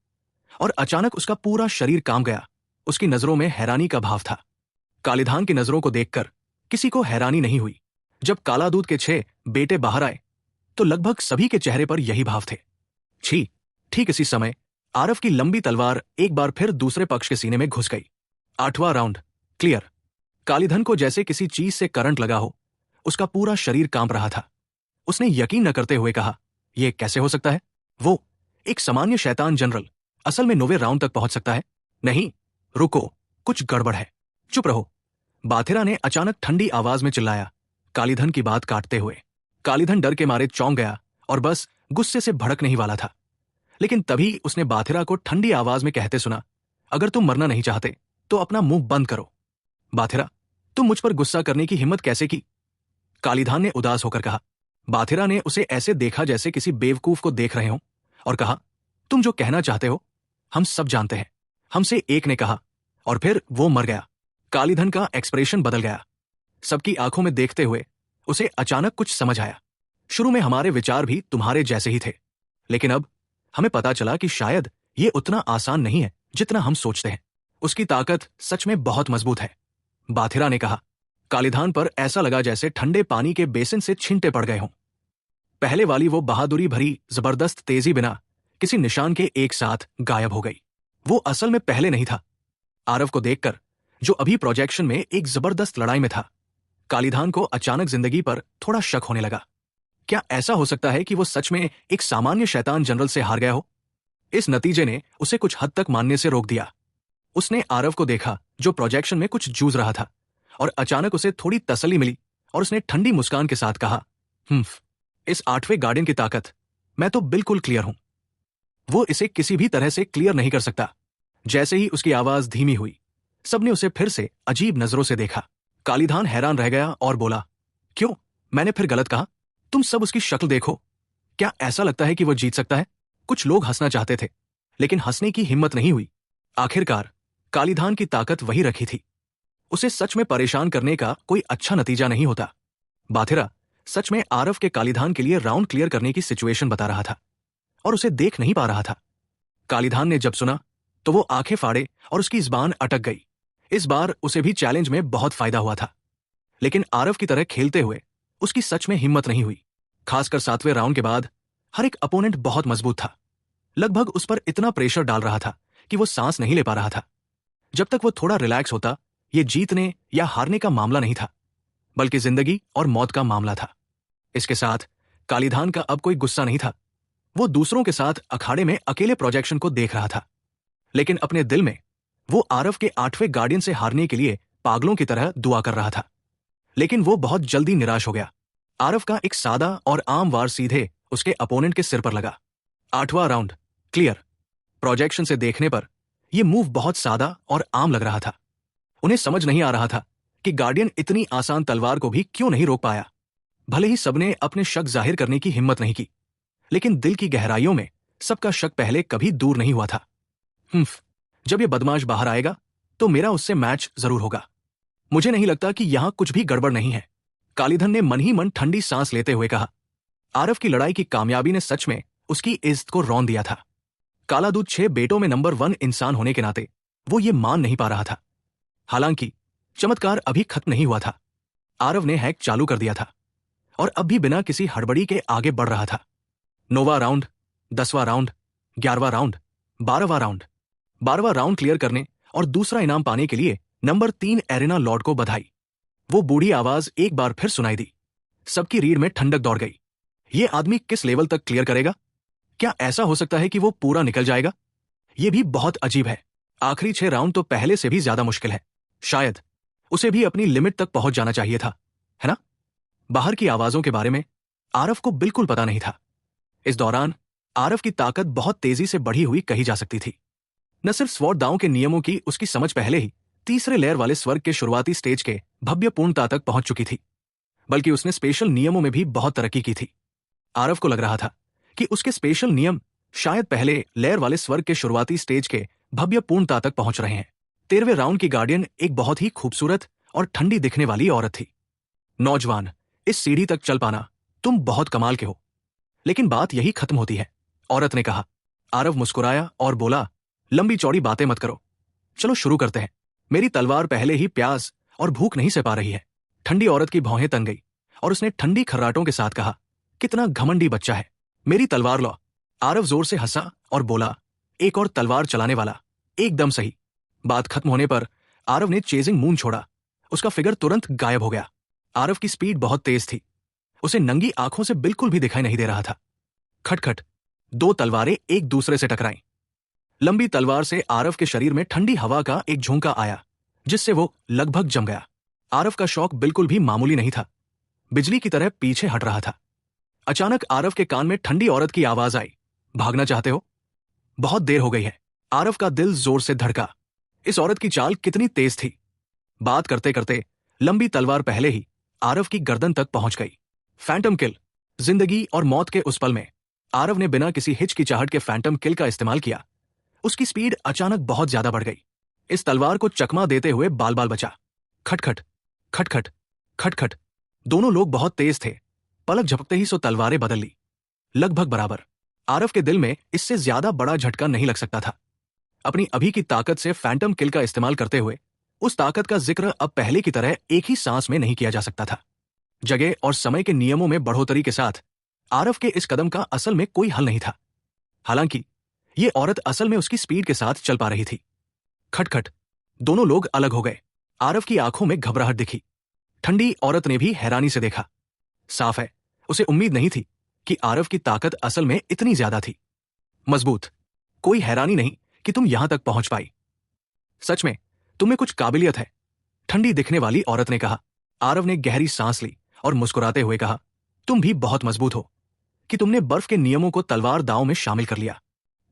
और अचानक उसका पूरा शरीर कांप गया। उसकी नजरों में हैरानी का भाव था। कालीधान की नजरों को देखकर किसी को हैरानी नहीं हुई। जब काला दूध के 6 बेटे बाहर आए तो लगभग सभी के चेहरे पर यही भाव थे। छी! ठीक इसी समय आरव की लंबी तलवार एक बार फिर दूसरे पक्ष के सीने में घुस गई। 8वां राउंड क्लियर। कालीधन को जैसे किसी चीज से करंट लगा हो। उसका पूरा शरीर कांप रहा था। उसने यकीन न करते हुए कहा, यह कैसे हो सकता है? वो एक सामान्य शैतान जनरल असल में 9वें राउंड तक पहुंच सकता है? नहीं, रुको, कुछ गड़बड़ है। चुप रहो, बाथिरा ने अचानक ठंडी आवाज में चिल्लाया, कालीधन की बात काटते हुए। कालीधन डर के मारे चौंक गया और बस गुस्से से भड़कने ही वाला था। लेकिन तभी उसने बाथिरा को ठंडी आवाज में कहते सुना, अगर तुम मरना नहीं चाहते तो अपना मुंह बंद करो। बाथिरा, तुम मुझ पर गुस्सा करने की हिम्मत कैसे की? कालीधान ने उदास होकर कहा। बाथिरा ने उसे ऐसे देखा जैसे किसी बेवकूफ को देख रहे हो और कहा, तुम जो कहना चाहते हो हम सब जानते हैं, हमसे एक ने कहा और फिर वो मर गया। कालीधन का एक्सप्रेशन बदल गया। सबकी आंखों में देखते हुए उसे अचानक कुछ समझ आया। शुरू में हमारे विचार भी तुम्हारे जैसे ही थे, लेकिन अब हमें पता चला कि शायद ये उतना आसान नहीं है जितना हम सोचते हैं। उसकी ताकत सच में बहुत मजबूत है, बाथिरा ने कहा। कालीधान पर ऐसा लगा जैसे ठंडे पानी के बेसिन से छींटे पड़ गए हों। पहले वाली वो बहादुरी भरी जबरदस्त तेजी बिना किसी निशान के एक साथ गायब हो गई। वो असल में पहले नहीं था। आरव को देखकर, जो अभी प्रोजेक्शन में एक जबरदस्त लड़ाई में था, कालीधान को अचानक जिंदगी पर थोड़ा शक होने लगा। क्या ऐसा हो सकता है कि वो सच में एक सामान्य शैतान जनरल से हार गया हो? इस नतीजे ने उसे कुछ हद तक मानने से रोक दिया। उसने आरव को देखा जो प्रोजेक्शन में कुछ जूझ रहा था, और अचानक उसे थोड़ी तसल्ली मिली और उसने ठंडी मुस्कान के साथ कहा, इस 8वें गार्डियन की ताकत, मैं तो बिल्कुल क्लियर हूं। वो इसे किसी भी तरह से क्लियर नहीं कर सकता। जैसे ही उसकी आवाज धीमी हुई, सबने उसे फिर से अजीब नजरों से देखा। कालीधान हैरान रह गया और बोला, क्यों, मैंने फिर गलत कहा? तुम सब उसकी शक्ल देखो। क्या ऐसा लगता है कि वो जीत सकता है? कुछ लोग हंसना चाहते थे, लेकिन हंसने की हिम्मत नहीं हुई। आखिरकार कालीधान की ताकत वही रखी थी। उसे सच में परेशान करने का कोई अच्छा नतीजा नहीं होता। बाथिरा सच में आरव के कालीधान के लिए राउंड क्लियर करने की सिचुएशन बता रहा था, और उसे देख नहीं पा रहा था। कालीधान ने जब सुना तो वो आंखें फाड़े और उसकी जुबान अटक गई। इस बार उसे भी चैलेंज में बहुत फायदा हुआ था, लेकिन आरव की तरह खेलते हुए उसकी सच में हिम्मत नहीं हुई। खासकर 7वें राउंड के बाद हर एक अपोनेंट बहुत मजबूत था, लगभग उस पर इतना प्रेशर डाल रहा था कि वो सांस नहीं ले पा रहा था। जब तक वो थोड़ा रिलैक्स होता, ये जीतने या हारने का मामला नहीं था, बल्कि जिंदगी और मौत का मामला था। इसके साथ कालीधान का अब कोई गुस्सा नहीं था। वो दूसरों के साथ अखाड़े में अकेले प्रोजेक्शन को देख रहा था, लेकिन अपने दिल में वो आरव के 8वें गार्डियन से हारने के लिए पागलों की तरह दुआ कर रहा था। लेकिन वो बहुत जल्दी निराश हो गया। आरव का एक सादा और आम वार सीधे उसके अपोनेंट के सिर पर लगा। 8वां राउंड क्लियर। प्रोजेक्शन से देखने पर यह मूव बहुत सादा और आम लग रहा था। उन्हें समझ नहीं आ रहा था कि गार्डियन इतनी आसान तलवार को भी क्यों नहीं रोक पाया। भले ही सबने अपने शक जाहिर करने की हिम्मत नहीं की, लेकिन दिल की गहराइयों में सबका शक पहले कभी दूर नहीं हुआ था। जब ये बदमाश बाहर आएगा तो मेरा उससे मैच जरूर होगा। मुझे नहीं लगता कि यहां कुछ भी गड़बड़ नहीं है, कालीधन ने मन ही मन ठंडी सांस लेते हुए कहा। आरव की लड़ाई की कामयाबी ने सच में उसकी इज्जत को रौंद दिया था। काला दूध 6 बेटों में नंबर 1 इंसान होने के नाते वो ये मान नहीं पा रहा था। हालांकि चमत्कार अभी खत्म नहीं हुआ था। आरव ने हैक चालू कर दिया था और अब भी बिना किसी हड़बड़ी के आगे बढ़ रहा था। 9वां राउंड, 10वां राउंड, 11वां राउंड, 12वां राउंड। 12वां राउंड क्लियर करने और दूसरा इनाम पाने के लिए नंबर 3 एरेना लॉर्ड को बधाई। वो बूढ़ी आवाज एक बार फिर सुनाई दी। सबकी रीढ़ में ठंडक दौड़ गई। ये आदमी किस लेवल तक क्लियर करेगा? क्या ऐसा हो सकता है कि वो पूरा निकल जाएगा? ये भी बहुत अजीब है। आखिरी 6 राउंड तो पहले से भी ज्यादा मुश्किल है। शायद उसे भी अपनी लिमिट तक पहुंच जाना चाहिए था, है ना? बाहर की आवाजों के बारे में आरव को बिल्कुल पता नहीं था। इस दौरान आरव की ताकत बहुत तेजी से बढ़ी हुई कही जा सकती थी। न सिर्फ स्वॉर्ड दांव के नियमों की उसकी समझ पहले ही तीसरे लेयर वाले स्वर्ग के शुरुआती स्टेज के भव्य पूर्णता तक पहुंच चुकी थी, बल्कि उसने स्पेशल नियमों में भी बहुत तरक्की की थी। आरव को लग रहा था कि उसके स्पेशल नियम शायद पहले लेयर वाले स्वर्ग के शुरुआती स्टेज के भव्य पूर्णता तक पहुंच रहे हैं। 13वें राउंड की गार्डियन एक बहुत ही खूबसूरत और ठंडी दिखने वाली औरत थी। नौजवान, इस सीढ़ी तक चल पाना तुम बहुत कमाल के हो। लेकिन बात यही खत्म होती है, औरत ने कहा। आरव मुस्कुराया और बोला, लंबी चौड़ी बातें मत करो, चलो शुरू करते हैं। मेरी तलवार पहले ही प्यास और भूख नहीं सह पा रही है। ठंडी औरत की भौहें तन गई और उसने ठंडी खर्राटों के साथ कहा, कितना घमंडी बच्चा है, मेरी तलवार लो। आरव जोर से हंसा और बोला, एक और तलवार चलाने वाला, एकदम सही। बात खत्म होने पर आरव ने चेजिंग मून छोड़ा। उसका फिगर तुरंत गायब हो गया। आरव की स्पीड बहुत तेज थी। उसे नंगी आंखों से बिल्कुल भी दिखाई नहीं दे रहा था। खटखट 2 तलवारें एक दूसरे से टकराईं। लंबी तलवार से आरव के शरीर में ठंडी हवा का एक झोंका आया, जिससे वो लगभग जम गया। आरव का शौक बिल्कुल भी मामूली नहीं था, बिजली की तरह पीछे हट रहा था। अचानक आरव के कान में ठंडी औरत की आवाज आई, भागना चाहते हो? बहुत देर हो गई है। आरव का दिल जोर से धड़का। इस औरत की चाल कितनी तेज थी। बात करते करते लंबी तलवार पहले ही आरव की गर्दन तक पहुंच गई। फैंटम किल। जिंदगी और मौत के उस पल में आरव ने बिना किसी हिचकिचाहट के फैंटम किल का इस्तेमाल किया। उसकी स्पीड अचानक बहुत ज्यादा बढ़ गई। इस तलवार को चकमा देते हुए बाल बाल बचा। खटखट खटखट खटखट। दोनों लोग बहुत तेज थे। पलक झपकते ही 100 तलवारें बदल ली, लगभग बराबर। आरव के दिल में इससे ज्यादा बड़ा झटका नहीं लग सकता था। अपनी अभी की ताकत से फैंटम किल का इस्तेमाल करते हुए उस ताकत का जिक्र अब पहले की तरह एक ही सांस में नहीं किया जा सकता था। जगह और समय के नियमों में बढ़ोतरी के साथ आरव के इस कदम का असल में कोई हल नहीं था। हालांकि ये औरत असल में उसकी स्पीड के साथ चल पा रही थी। खटखट। दोनों लोग अलग हो गए। आरव की आंखों में घबराहट दिखी। ठंडी औरत ने भी हैरानी से देखा। साफ है, उसे उम्मीद नहीं थी कि आरव की ताकत असल में इतनी ज्यादा थी। मजबूत। कोई हैरानी नहीं कि तुम यहां तक पहुंच पाई। सच में तुम्हें कुछ काबिलियत है, ठंडी दिखने वाली औरत ने कहा। आरव ने गहरी सांस ली और मुस्कुराते हुए कहा, तुम भी बहुत मजबूत हो कि तुमने बर्फ के नियमों को तलवार दांव में शामिल कर लिया।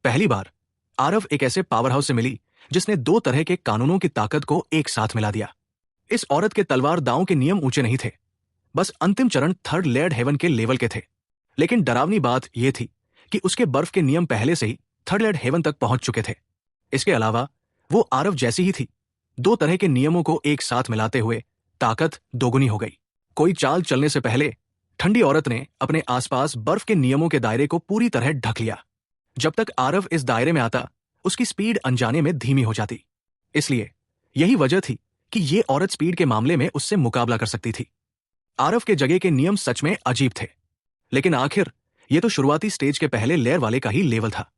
पहली बार आरव एक ऐसे पावर हाउस से मिली जिसने दो तरह के कानूनों की ताकत को एक साथ मिला दिया। इस औरत के तलवार दांव के नियम ऊंचे नहीं थे, बस अंतिम चरण थर्ड लेयर्ड हेवन के लेवल के थे। लेकिन डरावनी बात यह थी कि उसके बर्फ के नियम पहले से ही थर्ड लेयर्ड हेवन तक पहुंच चुके थे। इसके अलावा वो आरव जैसी ही थी। दो तरह के नियमों को एक साथ मिलाते हुए ताकत दोगुनी हो गई। कोई चाल चलने से पहले ठंडी औरत ने अपने आसपास बर्फ के नियमों के दायरे को पूरी तरह ढक लिया। जब तक आरव इस दायरे में आता, उसकी स्पीड अनजाने में धीमी हो जाती। इसलिए यही वजह थी कि ये औरत स्पीड के मामले में उससे मुकाबला कर सकती थी। आरव के जगह के नियम सच में अजीब थे, लेकिन आखिर ये तो शुरुआती स्टेज के पहले लेयर वाले का ही लेवल था।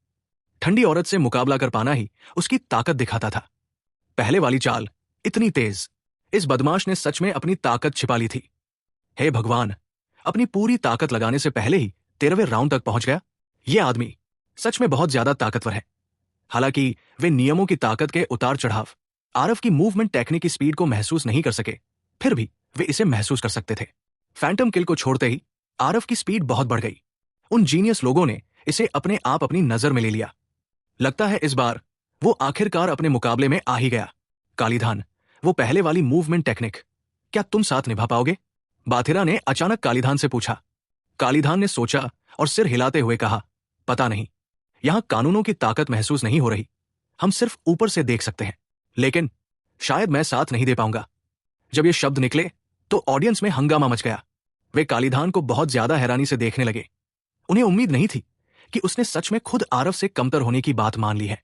ठंडी औरत से मुकाबला कर पाना ही उसकी ताकत दिखाता था। पहले वाली चाल इतनी तेज, इस बदमाश ने सच में अपनी ताकत छिपा ली थी। हे भगवान, अपनी पूरी ताकत लगाने से पहले ही 13वें राउंड तक पहुंच गया। यह आदमी सच में बहुत ज्यादा ताकतवर है। हालांकि वे नियमों की ताकत के उतार चढ़ाव, आरव की मूवमेंट टेक्निक की स्पीड को महसूस नहीं कर सके, फिर भी वे इसे महसूस कर सकते थे। फैंटम किल को छोड़ते ही आरव की स्पीड बहुत बढ़ गई। उन जीनियस लोगों ने इसे अपने आप अपनी नजर में ले लिया। लगता है इस बार वो आखिरकार अपने मुकाबले में आ ही गया। कालीधान, वो पहले वाली मूवमेंट टेक्निक, क्या तुम साथ निभा पाओगे? बाथिरा ने अचानक कालीधान से पूछा। कालीधान ने सोचा और सिर हिलाते हुए कहा, पता नहीं, यहां कानूनों की ताकत महसूस नहीं हो रही। हम सिर्फ ऊपर से देख सकते हैं, लेकिन शायद मैं साथ नहीं दे पाऊंगा। जब ये शब्द निकले तो ऑडियंस में हंगामा मच गया। वे कालीधान को बहुत ज्यादा हैरानी से देखने लगे। उन्हें उम्मीद नहीं थी कि उसने सच में खुद आरव से कमतर होने की बात मान ली है।